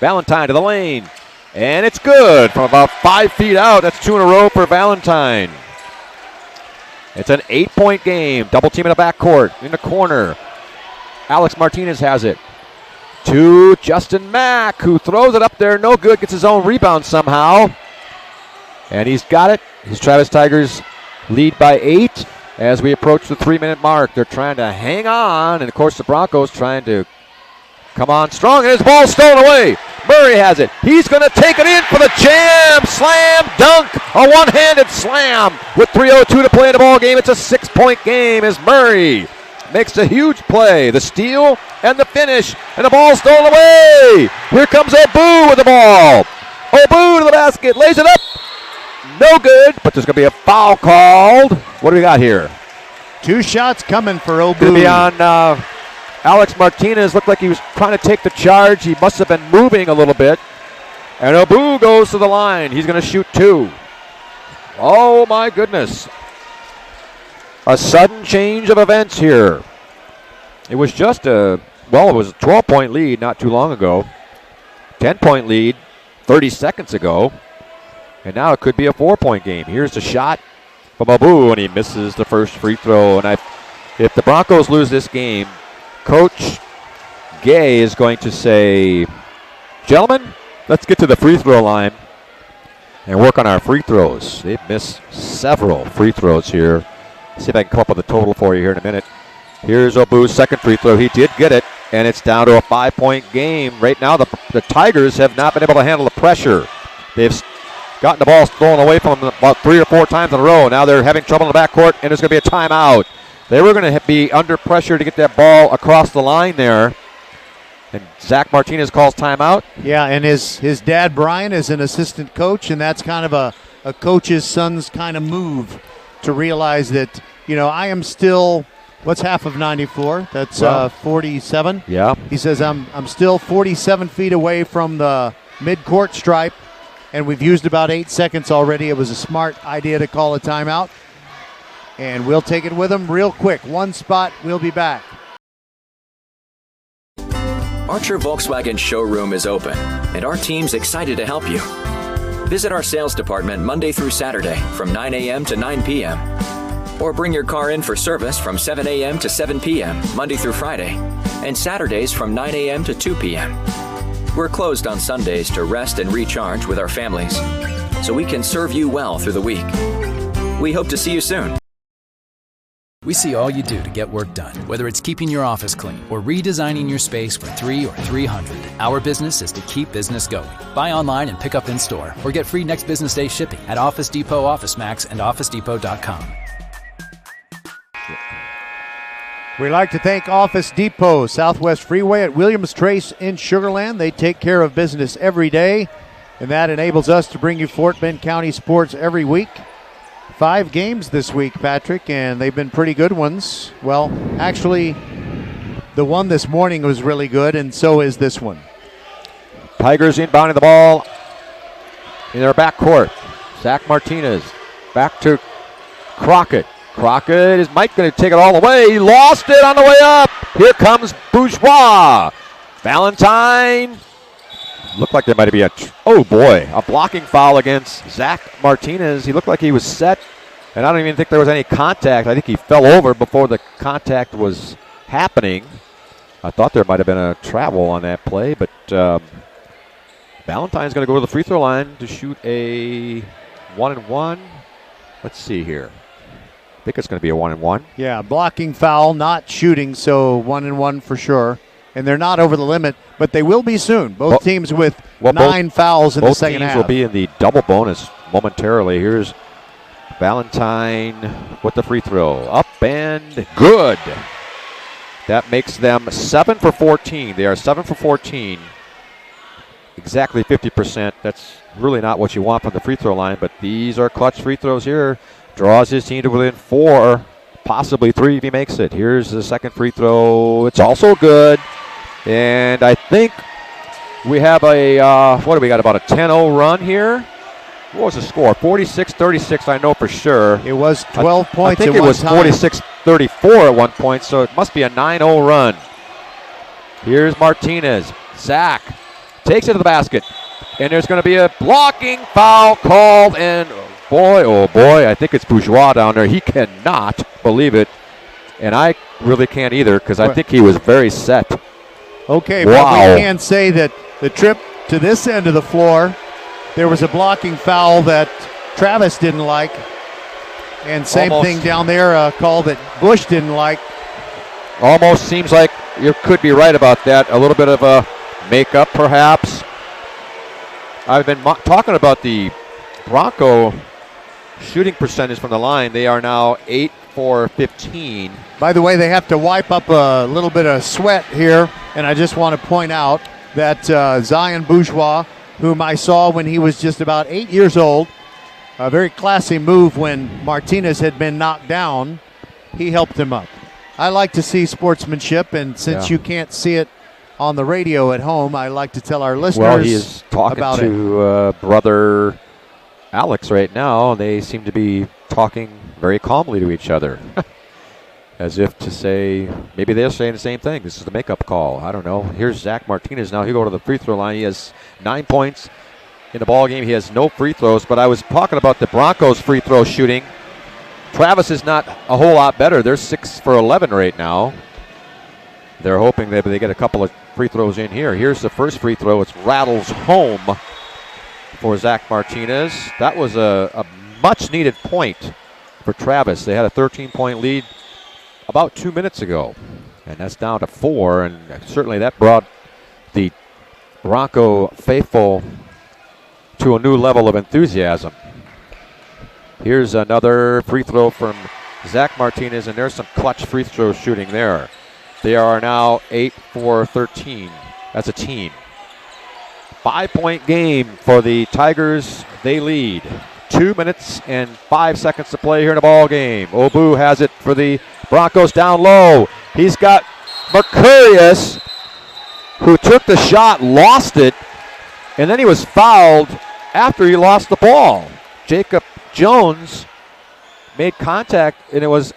Valentine to the lane. And it's good from about 5 feet out. That's 2 in a row for Valentine. It's an 8-point game. Double team in the backcourt. In the corner. Alex Martinez has it. To Justin Mack, who throws it up there. No good. Gets his own rebound somehow. And he's got it. His Travis Tigers lead by 8 as we approach the 3-minute mark. They're trying to hang on. And, of course, the Broncos trying to come on strong. And his ball stolen away. Murray has it. He's going to take it in for the jam. Slam dunk. A one-handed slam with 3:02 to play in the ball game. It's a 6-point game as Murray makes a huge play. The steal and the finish. And the ball stolen away. Here comes Obu with the ball. Obu to the basket. Lays it up. No good, but there's going to be a foul called. What do we got here? 2 shots coming for Obu. Going to be on Alex Martinez. Looked like he was trying to take the charge. He must have been moving a little bit. And Obu goes to the line. He's going to shoot 2. Oh, my goodness. A sudden change of events here. It was just it was a 12-point lead not too long ago. 10-point lead 30 seconds ago. And now it could be a 4-point game. Here's the shot from Obu, and he misses the first free throw. And if the Broncos lose this game, Coach Gay is going to say, gentlemen, let's get to the free throw line and work on our free throws. They've missed several free throws here. See if I can come up with a total for you here in a minute. Here's Obu's second free throw. He did get it, and it's down to a 5-point game. Right now, the Tigers have not been able to handle the pressure. They've gotten the ball stolen away from them about 3 or 4 times in a row. Now they're having trouble in the backcourt, and there's going to be a timeout. They were going to be under pressure to get that ball across the line there. And Zach Martinez calls timeout. Yeah, and his dad, Brian, is an assistant coach, and that's kind of a coach's son's kind of move to realize that, I am still, what's half of 94? That's 47. Yeah. He says, I'm still 47 feet away from the mid-court stripe, and we've used about 8 seconds already. It was a smart idea to call a timeout, and we'll take it with him real quick. 1 spot, we'll be back. Archer Volkswagen showroom is open, and our team's excited to help you. Visit our sales department Monday through Saturday from 9 a.m. to 9 p.m. Or bring your car in for service from 7 a.m. to 7 p.m. Monday through Friday, and Saturdays from 9 a.m. to 2 p.m. We're closed on Sundays to rest and recharge with our families, so we can serve you well through the week. We hope to see you soon. We see all you do to get work done, whether it's keeping your office clean or redesigning your space for 3 or 300. Our business is to keep business going. Buy online and pick up in store, or get free next business day shipping at Office Depot, OfficeMax, and OfficeDepot.com. We'd like to thank Office Depot, Southwest Freeway at Williams Trace in Sugar Land. They take care of business every day, and that enables us to bring you Fort Bend County sports every week. 5 games this week, Patrick, and they've been pretty good ones. Well, actually, the one this morning was really good, and so is this one. Tigers inbounding the ball in their backcourt. Zach Martinez back to Crockett. Crockett is Mike going to take it all the way. He lost it on the way up. Here comes Bourgeois. Valentine. Looked like there might be a blocking foul against Zach Martinez. He looked like he was set, and I don't even think there was any contact. I think he fell over before the contact was happening. I thought there might have been a travel on that play, but Valentine's going to go to the free throw line to shoot a 1-and-1. Let's see here. I think it's going to be a 1-and-1. Yeah, blocking foul, not shooting, so 1-and-1 for sure. And they're not over the limit, but they will be soon. Both teams with 9 fouls in the second half. Both teams will be in the double bonus momentarily. Here's Valentine with the free throw. Up and good. That makes them 7 for 14. They are 7 for 14. Exactly 50%. That's really not what you want from the free throw line, but these are clutch free throws here. Draws his team to within 4, possibly 3 if he makes it. Here's the second free throw. It's also good. And I think we have what do we got, about a 10-0 run here? What was the score? 46-36, I know for sure. It was 12 points I think at it was 46-34 at one point, so it must be a 9-0 run. Here's Martinez. Zach takes it to the basket. And there's going to be a blocking foul called, and oh boy, I think it's Bourgeois down there. He cannot believe it. And I really can't either, because I think he was very set. Okay, wow. But we can say that the trip to this end of the floor, there was a blocking foul that Travis didn't like. And same thing down there, a call that Bush didn't like. Almost seems like you could be right about that. A little bit of a makeup, perhaps. I've been talking about the Bronco shooting percentage from the line. They are now 8 for 15. By the way, they have to wipe up a little bit of sweat here, and I just want to point out that Zion Bourgeois, whom I saw when he was just about 8 years old, a very classy move when Martinez had been knocked down, he helped him up. I like to see sportsmanship, and since you can't see it on the radio at home, I like to tell our listeners well, he is talking about to brother Alex right now. They seem to be talking very calmly to each other, as if to say, maybe they're saying the same thing. This is the makeup call. I don't know. Here's Zach Martinez now. He'll go to the free throw line. He has 9 points in the ball game. He has no free throws, but I was talking about the Broncos free throw shooting. Travis is not a whole lot better. They're 6 for 11 right now. They're hoping that they get a couple of free throws in here. Here's the first free throw. It's rattles home for Zach Martinez. That was a much-needed point for Travis. They had a 13-point lead about 2 minutes ago, and that's down to 4, and certainly that brought the Bronco faithful to a new level of enthusiasm. Here's another free throw from Zach Martinez, and there's some clutch free throw shooting there. They are now 8 for 13 as a team. 5-point game for the Tigers. They lead. 2 minutes and 5 seconds to play here in the ball game. Obu has it for the Broncos down low. He's got Mercurius, who took the shot, lost it, and then he was fouled after he lost the ball. Jacob Jones made contact, and it was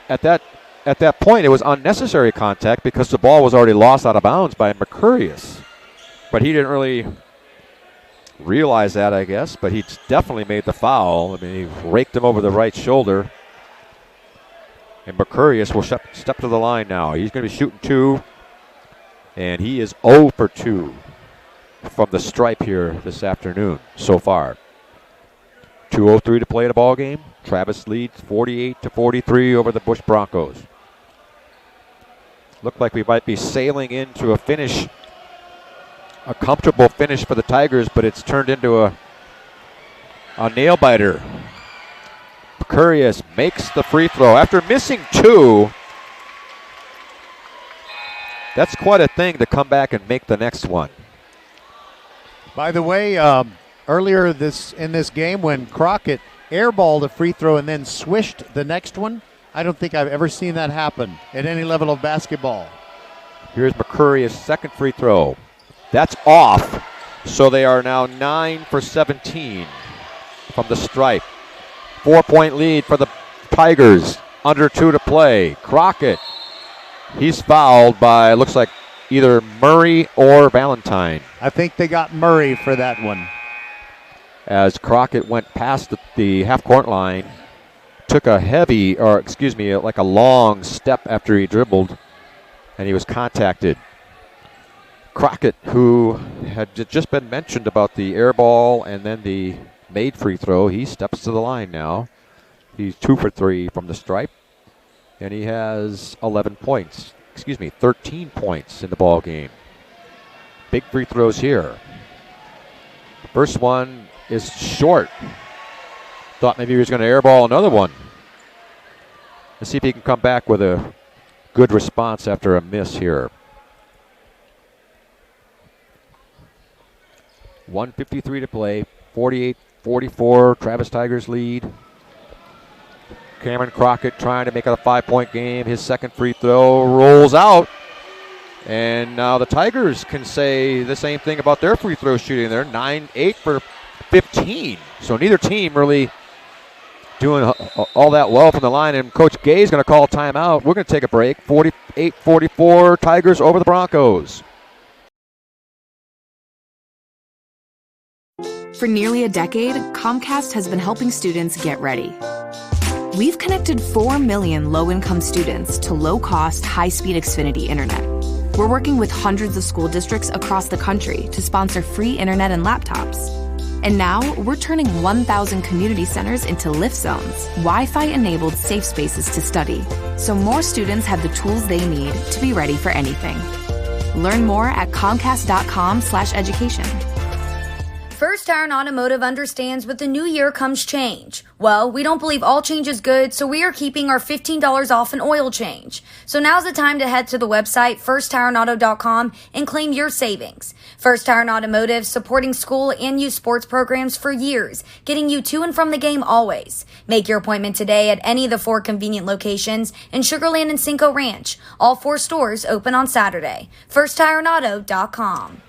at that point, it was unnecessary contact because the ball was already lost out of bounds by Mercurius. But he didn't really realize that, I guess, but he definitely made the foul. I mean, he raked him over the right shoulder. And Mercurius will step to the line now. He's going to be shooting 2, and he is 0 for 2 from the stripe here this afternoon so far. 2:03 to play in the ball game. Travis leads 48-43 over the Bush Broncos. Looked like we might be sailing into a finish, a comfortable finish for the Tigers, but it's turned into a nail biter. Mercurius makes the free throw after missing 2. That's quite a thing to come back and make the next one. By the way, earlier in this game when Crockett airballed a free throw and then swished the next one, I don't think I've ever seen that happen at any level of basketball. Here's Mercurius' second free throw. That's off. So they are now 9 for 17 from the stripe. 4-point lead for the Tigers. Under 2 to play. Crockett, he's fouled by, looks like either Murray or Valentine. I think they got Murray for that one. As Crockett went past the half-court line, took a like a long step after he dribbled, and he was contacted. Crockett, who had just been mentioned about the air ball and then the made free throw, he steps to the line now. He's 2 for 3 from the stripe, and he has 13 points in the ball game. Big free throws here. First one is short. Thought maybe he was going to airball another one. Let's see if he can come back with a good response after a miss here. 1:53 to play. 48-44. Travis Tigers lead. Cameron Crockett trying to make it a 5-point game. His second free throw rolls out. And now the Tigers can say the same thing about their free throw shooting. They're 9-8 for 15. So neither team really doing all that well from the line. And Coach Gay is going to call a timeout. We're going to take a break. 48-44, Tigers over the Broncos. For nearly a decade, Comcast has been helping students get ready. We've connected 4 million low-income students to low-cost, high-speed Xfinity internet. We're working with hundreds of school districts across the country to sponsor free internet and laptops. And now, we're turning 1,000 community centers into lift zones, Wi-Fi-enabled safe spaces to study, so more students have the tools they need to be ready for anything. Learn more at comcast.com/education. First Tire Automotive understands with the new year comes change. Well, we don't believe all change is good, so we are keeping our $15 off an oil change. So now's the time to head to the website firsttireauto.com and claim your savings. First Tire Automotive, supporting school and youth sports programs for years, getting you to and from the game always. Make your appointment today at any of the 4 convenient locations in Sugar Land and Cinco Ranch. All 4 stores open on Saturday. firsttireauto.com.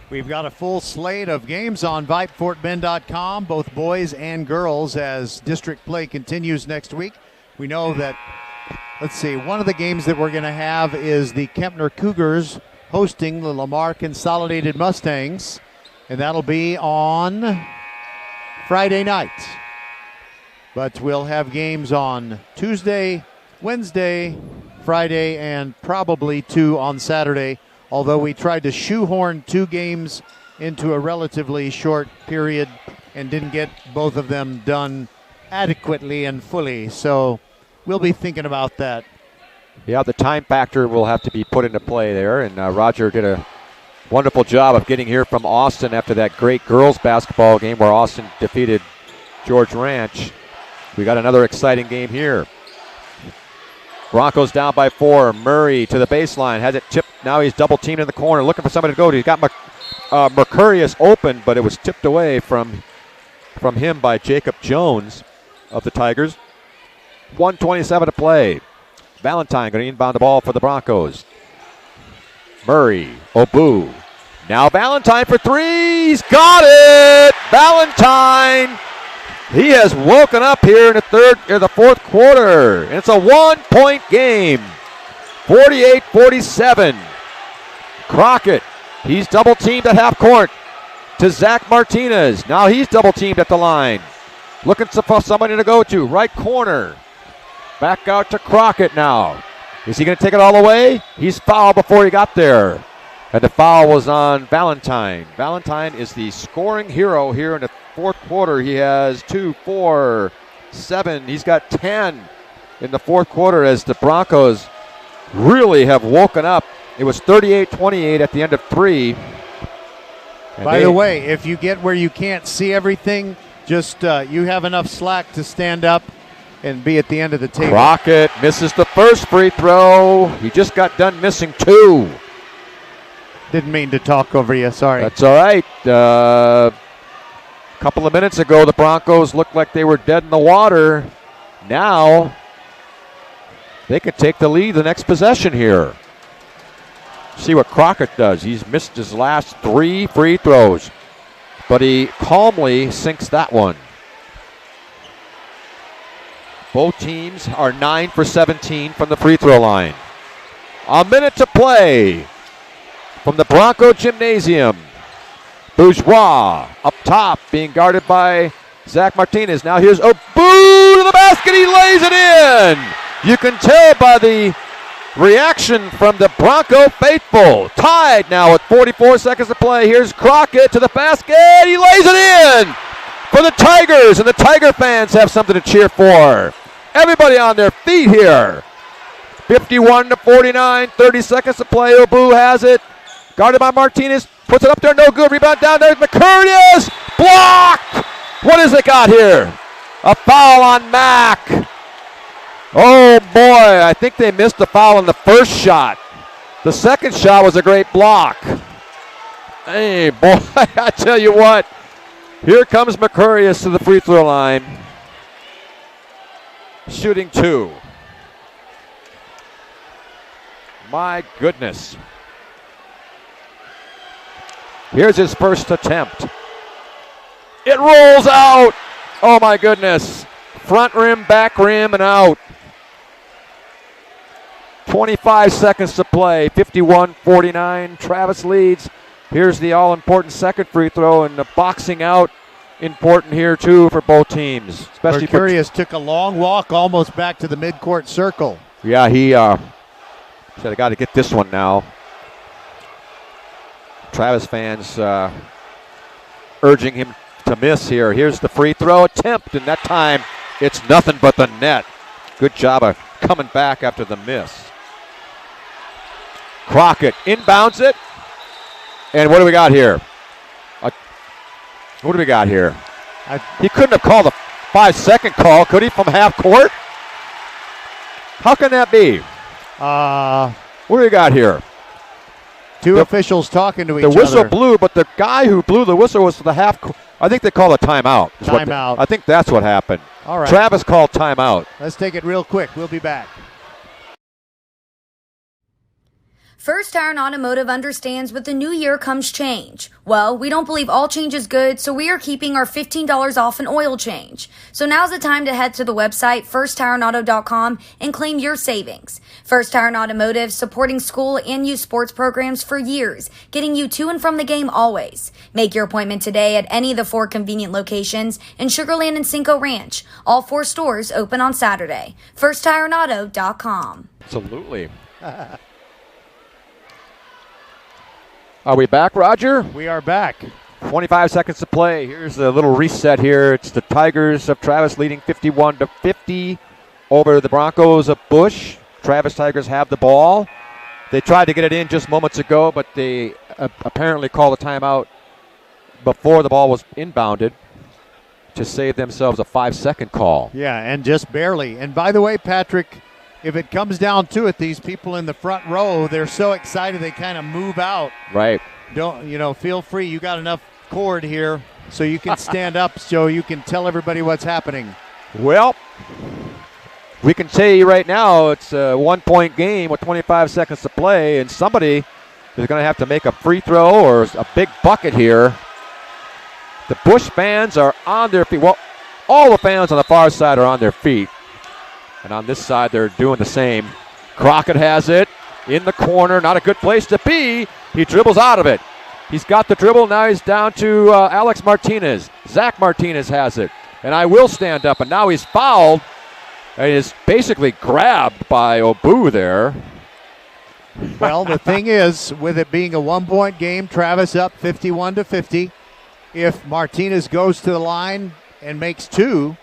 We've got a full slate of games on VypeFortBend.com, both boys and girls, as district play continues next week. We know that, one of the games that we're going to have is the Kempner Cougars hosting the Lamar Consolidated Mustangs, and that'll be on Friday night. But we'll have games on Tuesday, Wednesday, Friday, and probably 2 on Saturday. Although we tried to shoehorn 2 games into a relatively short period and didn't get both of them done adequately and fully. So we'll be thinking about that. Yeah, the time factor will have to be put into play there. And Roger did a wonderful job of getting here from Austin after that great girls basketball game where Austin defeated George Ranch. We got another exciting game here. Broncos down by 4. Murray to the baseline. Has it tipped. Now he's double teamed in the corner, looking for somebody to go to. He's got Mercurius open, but it was tipped away from him by Jacob Jones of the Tigers. 1:27 to play. Valentine going to inbound the ball for the Broncos. Murray, Obu. Now Valentine for 3. He's got it! Valentine! He has woken up here in the fourth quarter. And it's a 1-point game. 48-47. Crockett, he's double teamed at half court to Zach Martinez. Now he's double teamed at the line. Looking for somebody to go to. Right corner. Back out to Crockett now. Is he going to take it all away? He's fouled before he got there. And the foul was on Valentine. Valentine is the scoring hero here in the fourth quarter. He has 2, 4, 7. He's got 10 in the fourth quarter as the Broncos really have woken up. It was 38-28 at the end of 3. By the way, if you get where you can't see everything, just you have enough slack to stand up and be at the end of the table. Crockett misses the first free throw. He just got done missing 2. Didn't mean to talk over you. Sorry. That's all right. A couple of minutes ago, the Broncos looked like they were dead in the water. Now they could take the lead the next possession here. See what Crockett does. He's missed his last 3 free throws, but he calmly sinks that one. Both teams are 9 for 17 from the free throw line. A minute to play. from the Bronco Gymnasium. Bourgeois up top, being guarded by Zach Martinez. Now here's Obu to the basket. He lays it in. You can tell by the reaction from the Bronco faithful. Tied now with 44 seconds to play. Here's Crockett to the basket. He lays it in for the Tigers, and the Tiger fans have something to cheer for. Everybody on their feet here. 51-49, 30 seconds to play. Obu has it. Guarded by Martinez. Puts it up there, no good. Rebound down there. Mercurius. Blocked. What has it got here? A foul on Mack. Oh boy, I think they missed the foul on the first shot. The second shot was a great block. Hey boy, I tell you what. Here comes Mercurius to the free throw line. Shooting 2. My goodness. Here's his first attempt. It rolls out. Oh my goodness. Front rim, back rim, and out. 25 seconds to play. 51-49. Travis leads. Here's the all-important second free throw, and the boxing out important here too for both teams. Especially Mercurius took a long walk almost back to the midcourt circle. Yeah, he said, I got to get this one now. Travis fans urging him to miss here. Here's the free throw attempt, and that time it's nothing but the net. Good job of coming back after the miss. Crockett inbounds it. And what do we got here? What do we got here? He couldn't have called a 5-second call, could he, from half court? How can that be? What do we got here? Two officials talking to each other. The whistle blew, but the guy who blew the whistle was the half. I think they call a timeout. Timeout. I think that's what happened. All right. Travis called timeout. Let's take it real quick. We'll be back. First Tire and Automotive understands with the new year comes change. Well, we don't believe all change is good, so we are keeping our $15 off an oil change. So now's the time to head to the website firsttireandauto.com and claim your savings. First Tire and Automotive, supporting school and youth sports programs for years, getting you to and from the game always. Make your appointment today at any of the 4 convenient locations in Sugar Land and Cinco Ranch. All 4 stores open on Saturday. firsttireandauto.com. Absolutely. Are we back, Roger? We are back. 25 seconds to play. Here's a little reset here. It's the Tigers of Travis leading 51-50 over the Broncos of Bush. Travis Tigers have the ball. They tried to get it in just moments ago, but they apparently called a timeout before the ball was inbounded to save themselves a 5-second call. Yeah, and just barely. And by the way, Patrick, if it comes down to it, these people in the front row, they're so excited they kind of move out. Right. Don't, feel free. You got enough cord here so you can stand up so you can tell everybody what's happening. Well, we can tell you right now it's a 1-point game with 25 seconds to play, and somebody is going to have to make a free throw or a big bucket here. The Bush fans are on their feet. Well, all the fans on the far side are on their feet. And on this side, they're doing the same. Crockett has it in the corner. Not a good place to be. He dribbles out of it. He's got the dribble. Now he's down to Alex Martinez. Zach Martinez has it. And I will stand up. And now he's fouled. And is basically grabbed by Obu there. Well, the thing is, with it being a 1-point game, Travis up 51-50. If Martinez goes to the line and makes 2,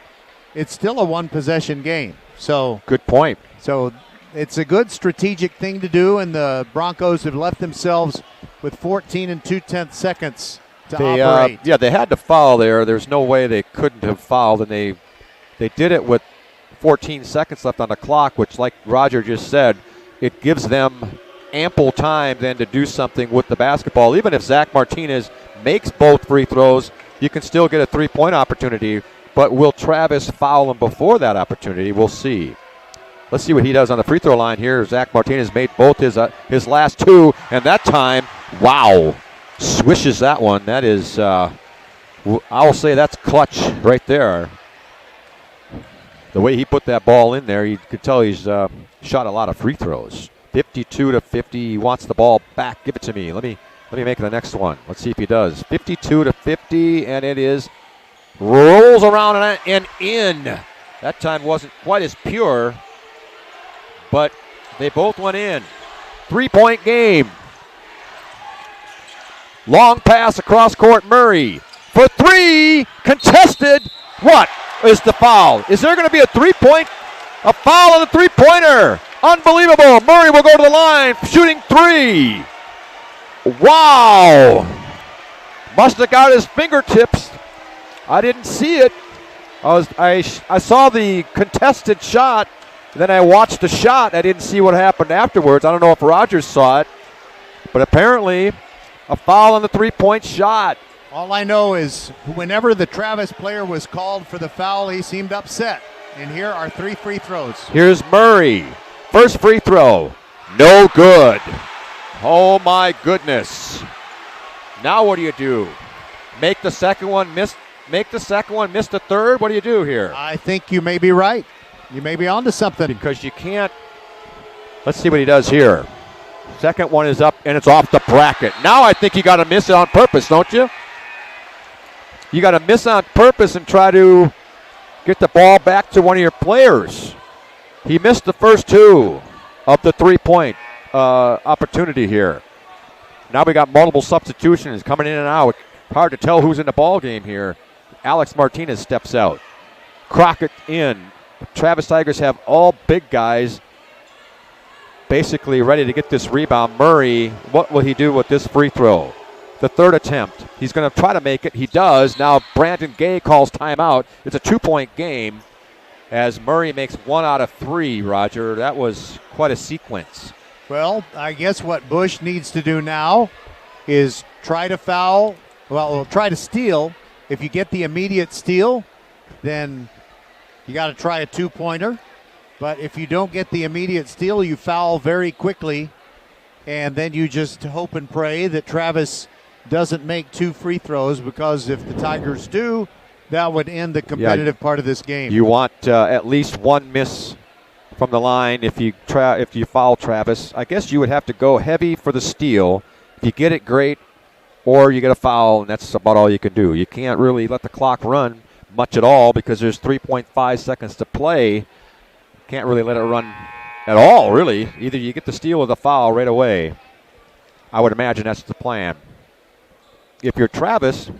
it's still a 1-possession game. So good point. So it's a good strategic thing to do, and the Broncos have left themselves with 14 2/10 seconds to operate. They had to foul there. There's no way they couldn't have fouled, and they did it with 14 seconds left on the clock, which, like Roger just said, it gives them ample time then to do something with the basketball. Even if Zach Martinez makes both free throws, you can still get a 3-point opportunity. But will Travis foul him before that opportunity? We'll see. Let's see what he does on the free throw line here. Zach Martinez made both his last 2, and that time, wow, swishes that one. That is, I'll say that's clutch right there. The way he put that ball in there, you could tell he's shot a lot of free throws. 52-50. He wants the ball back. Give it to me. Let me make the next one. Let's see if he does. 52-50, and it is rolls around and in. That time wasn't quite as pure, but they both went in. 3-point game. Long pass across court. Murray for three. Contested. What is the foul? Is there going to be a foul on the three-pointer? Unbelievable. Murray will go to the line, shooting three. Wow. Must have got his fingertips. I didn't see it. I saw the contested shot, then I watched the shot. I didn't see what happened afterwards. I don't know if Rogers saw it, but apparently a foul on the three-point shot. All I know is whenever the Travis player was called for the foul, he seemed upset. And here are 3 free throws. Here's Murray. First free throw. No good. Oh, my goodness. Now what do you do? Make the second one miss the third? What do you do here? I think you may be right. You may be onto something. Because you can't. Let's see what he does here. Second one is up, and it's off the bracket. Now I think you got to miss it on purpose, don't you? You got to miss on purpose and try to get the ball back to one of your players. He missed the first two of the three-point opportunity here. Now we got multiple substitutions coming in and out. Hard to tell who's in the ball game here. Alex Martinez steps out. Crockett in. Travis Tigers have all big guys basically ready to get this rebound. Murray, what will he do with this free throw? The third attempt. He's going to try to make it. He does. Now Brandon Gay calls timeout. It's a 2-point game as Murray makes 1 out of 3, Roger. That was quite a sequence. Well, I guess what Bush needs to do now is try to foul. Well, try to steal. If you get the immediate steal, then you got to try a 2-pointer. But if you don't get the immediate steal, you foul very quickly. And then you just hope and pray that Travis doesn't make 2 free throws, because if the Tigers do, that would end the competitive part of this game. You want at least 1 miss from the line if you foul Travis. I guess you would have to go heavy for the steal. If you get it, great, or you get a foul, and that's about all you can do. You can't really let the clock run much at all because there's 3.5 seconds to play. Can't really let it run at all, really. Either you get the steal or the foul right away. I would imagine that's the plan. If you're Travis,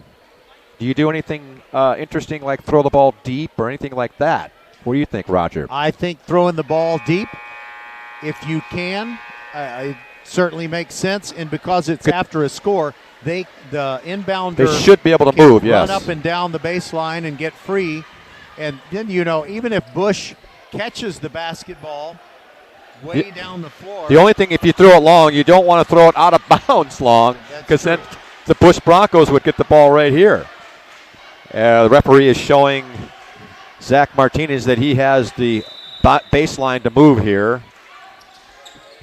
do you do anything interesting like throw the ball deep or anything like that? What do you think, Roger? I think throwing the ball deep, if you can, it certainly makes sense. And because it's after a score, the inbounder they should be able to move, yes. Run up and down the baseline and get free. And then, even if Bush catches the basketball way down the floor. The only thing, if you throw it long, you don't want to throw it out of bounds long, because then the Bush Broncos would get the ball right here. The referee is showing Zach Martinez that he has the baseline to move here.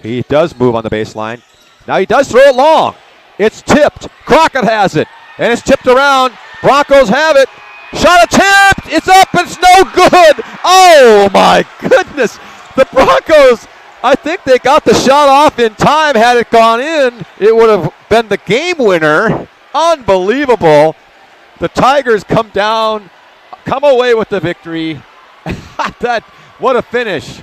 He does move on the baseline. Now he does throw it long. It's tipped. Crockett has it, and it's tipped around. Broncos have it. Shot attempt. It's up. It's no good. Oh, my goodness. The Broncos, I think they got the shot off in time. Had it gone in, it would have been the game winner. Unbelievable. The Tigers come away with the victory. What a finish.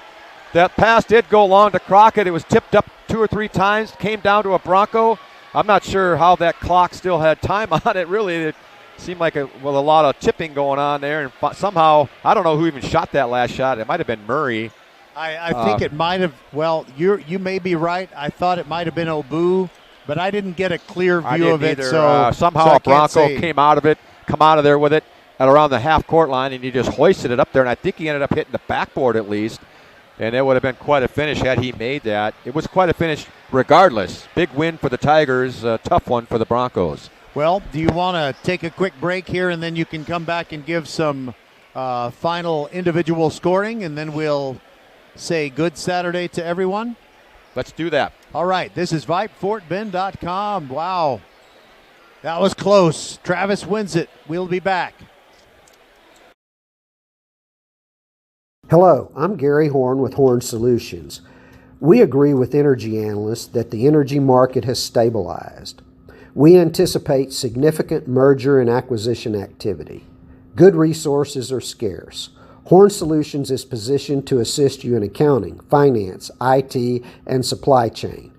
That pass did go long to Crockett. It was tipped up 2 or 3 times, came down to a Bronco. I'm not sure how that clock still had time on it. Really, it seemed like a lot of tipping going on there. And somehow, I don't know who even shot that last shot. It might have been Murray. I think it might have. Well, you may be right. I thought it might have been Obu, but I didn't get a clear view of it. So somehow a Bronco come out of there with it at around the half-court line, and he just hoisted it up there. And I think he ended up hitting the backboard at least. And it would have been quite a finish had he made that. It was quite a finish regardless. Big win for the Tigers, a tough one for the Broncos. Well, do you want to take a quick break here, and then you can come back and give some final individual scoring, and then we'll say good Saturday to everyone? Let's do that. All right, this is VypeFortBend.com. Wow, that was close. Travis wins it. We'll be back. Hello, I'm Gary Horn with Horn Solutions. We agree with energy analysts that the energy market has stabilized. We anticipate significant merger and acquisition activity. Good resources are scarce. Horn Solutions is positioned to assist you in accounting, finance, IT, and supply chain.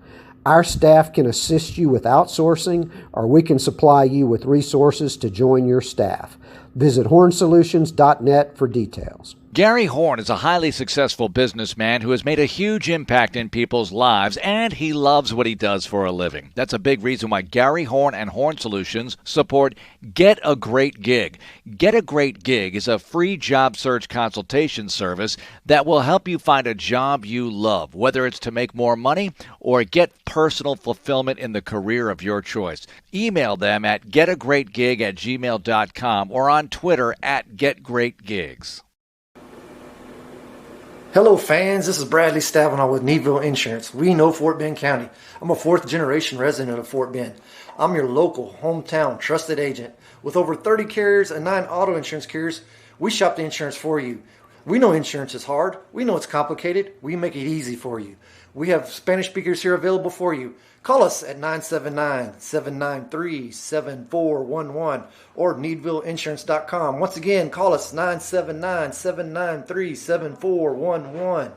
Our staff can assist you with outsourcing, or we can supply you with resources to join your staff. Visit hornsolutions.net for details. Gary Horn is a highly successful businessman who has made a huge impact in people's lives, and he loves what he does for a living. That's a big reason why Gary Horn and Horn Solutions support Get a Great Gig. Get a Great Gig is a free job search consultation service that will help you find a job you love, whether it's to make more money or get personal fulfillment in the career of your choice. Email them at getagreatgig@gmail.com or on Twitter at getgreatgigs. Hello fans, this is Bradley Stabenow with Needville Insurance. We know Fort Bend County. I'm a fourth generation resident of Fort Bend. I'm your local, hometown, trusted agent. With over 30 carriers and 9 auto insurance carriers, we shop the insurance for you. We know insurance is hard. We know it's complicated. We make it easy for you. We have Spanish speakers here available for you. Call us at 979-793-7411 or needvilleinsurance.com. Once again, call us 979-793-7411.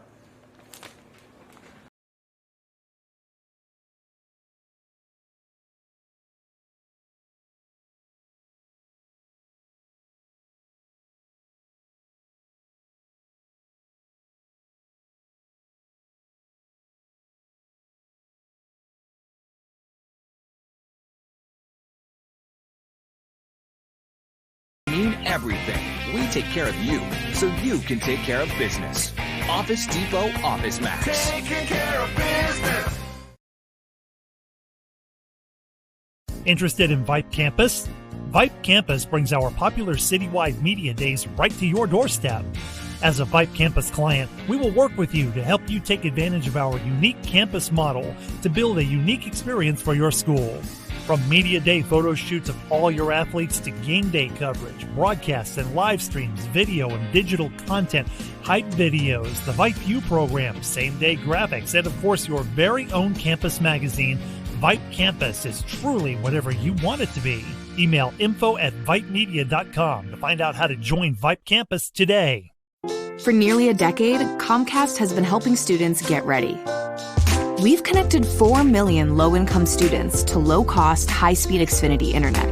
Everything. We take care of you, so you can take care of business. Office Depot Office Max. Taking care of business. Interested in Vype Campus? Vype Campus brings our popular citywide media days right to your doorstep. As a Vype Campus client, we will work with you to help you take advantage of our unique campus model to build a unique experience for your school. From media day photo shoots of all your athletes to game day coverage, broadcasts and live streams, video and digital content, hype videos, the Vype U program, same-day graphics, and of course your very own campus magazine, Vype Campus is truly whatever you want it to be. Email info@vypemedia.com to find out how to join Vype Campus today. For nearly a decade, Comcast has been helping students get ready. We've connected 4 million low-income students to low-cost, high-speed Xfinity Internet.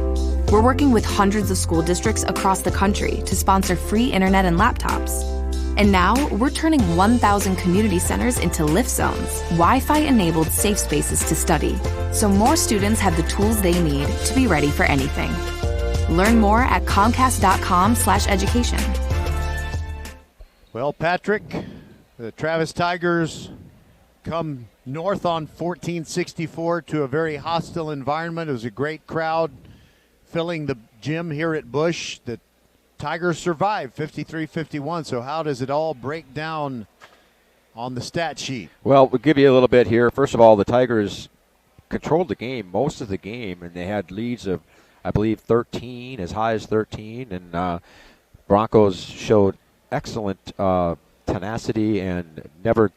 We're working with hundreds of school districts across the country to sponsor free internet and laptops. And now, we're turning 1,000 community centers into lift zones, Wi-Fi-enabled safe spaces to study, so more students have the tools they need to be ready for anything. Learn more at comcast.com/education. Well, Patrick, the Travis Tigers come north on 1464 to a very hostile environment. It was a great crowd filling the gym here at Busch. The Tigers survived 53-51. So how does it all break down on the stat sheet? Well, we'll give you a little bit here. First of all, the Tigers controlled the game, most of the game, and they had leads of, I believe, 13, as high as 13. And Broncos showed excellent tenacity and never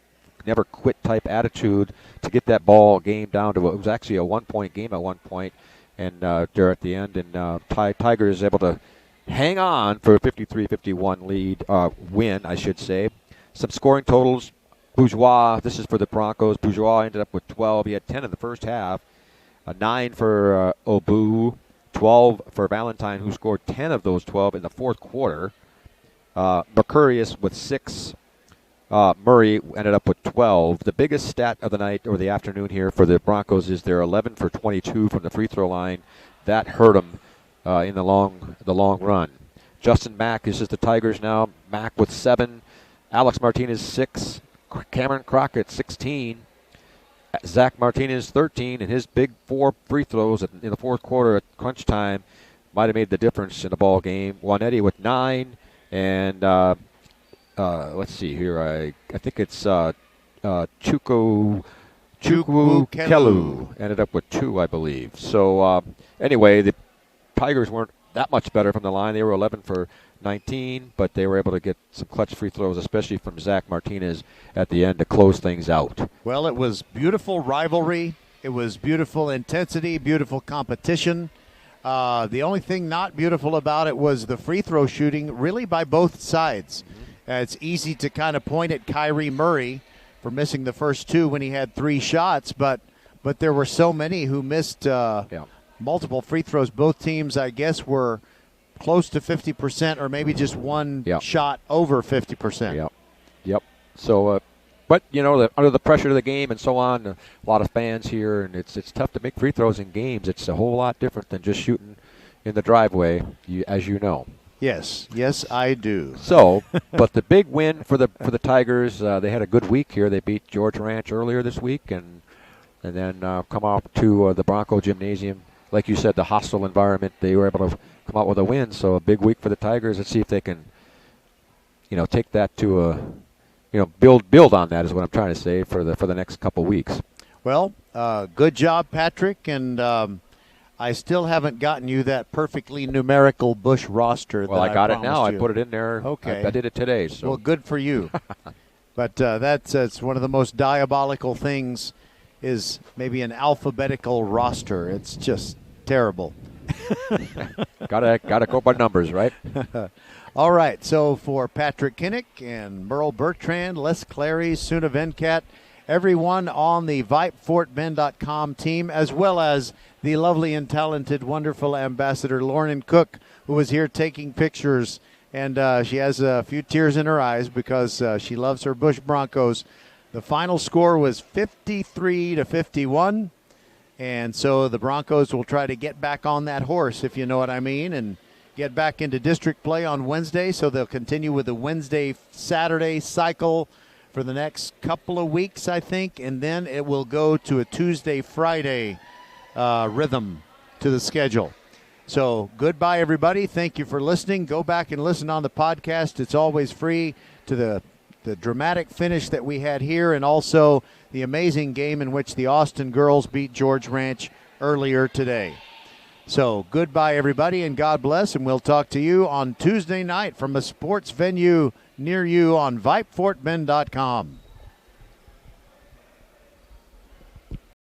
quit type attitude to get that ball game down to, it was actually a 1-point game at one point, and there at the end, and Tigers able to hang on for a 53-51 lead, win, I should say. Some scoring totals. Bourgeois, this is for the Broncos. Bourgeois ended up with 12. He had 10 in the first half. 9 for Obu, 12 for Valentine, who scored 10 of those 12 in the fourth quarter. Mercurius with 6. Murray ended up with 12. The biggest stat of the night or the afternoon here for the Broncos is they're 11 for 22 from the free throw line. That hurt them in the long run. Justin Mack, this is the Tigers now. Mack with 7. Alex Martinez 6. Cameron Crockett 16. Zach Martinez 13, and his big 4 free throws in the fourth quarter at crunch time might have made the difference in the ball game. Juanetti with 9, and let's see here. I think it's Chukwukelu ended up with 2, I believe. So anyway, the Tigers weren't that much better from the line. They were 11 for 19, but they were able to get some clutch free throws, especially from Zach Martinez at the end to close things out. Well, it was beautiful rivalry. It was beautiful intensity, beautiful competition. The only thing not beautiful about it was the free throw shooting, really by both sides. It's easy to kind of point at Kyrie Murray for missing the first two when he had 3 shots, but there were so many who missed multiple free throws. Both teams, I guess, were close to 50% or maybe just one shot over 50%. Yep. So, but, under the pressure of the game and so on, a lot of fans here, and it's tough to make free throws in games. It's a whole lot different than just shooting in the driveway, as you know. Yes, I do. So, but the big win for the Tigers, they had a good week here. They beat George Ranch earlier this week, and then come off to the Bronco Gymnasium. Like you said, the hostile environment, they were able to come out with a win. So a big week for the Tigers. Let's see if they can, take that to build on that is what I'm trying to say for the next couple weeks. Well, good job, Patrick, and I still haven't gotten you that perfectly numerical Bush roster. Well, I got it now. You. I put it in there. Okay. I did it today. So. Well, good for you. But it's one of the most diabolical things is maybe an alphabetical roster. It's just terrible. Gotta go by numbers, right? All right. So for Patrick Kinnick and Merle Bertrand, Les Clary, Suna Venkat, everyone on the VypeFortBend.com team, as well as the lovely and talented, wonderful ambassador Lauren Cook, who was here taking pictures, and she has a few tears in her eyes because she loves her Bush Broncos. The final score was 53-51, and so the Broncos will try to get back on that horse, if you know what I mean, and get back into district play on Wednesday. So they'll continue with the Wednesday-Saturday cycle for the next couple of weeks, I think, and then it will go to a Tuesday-Friday rhythm to the schedule. So goodbye, everybody. Thank you for listening. Go back and listen on the podcast. It's always free, to the dramatic finish that we had here, and also the amazing game in which the Austin girls beat George Ranch earlier today. So goodbye, everybody, and God bless, and we'll talk to you on Tuesday night from a sports venue near you on VypeFortBend.com.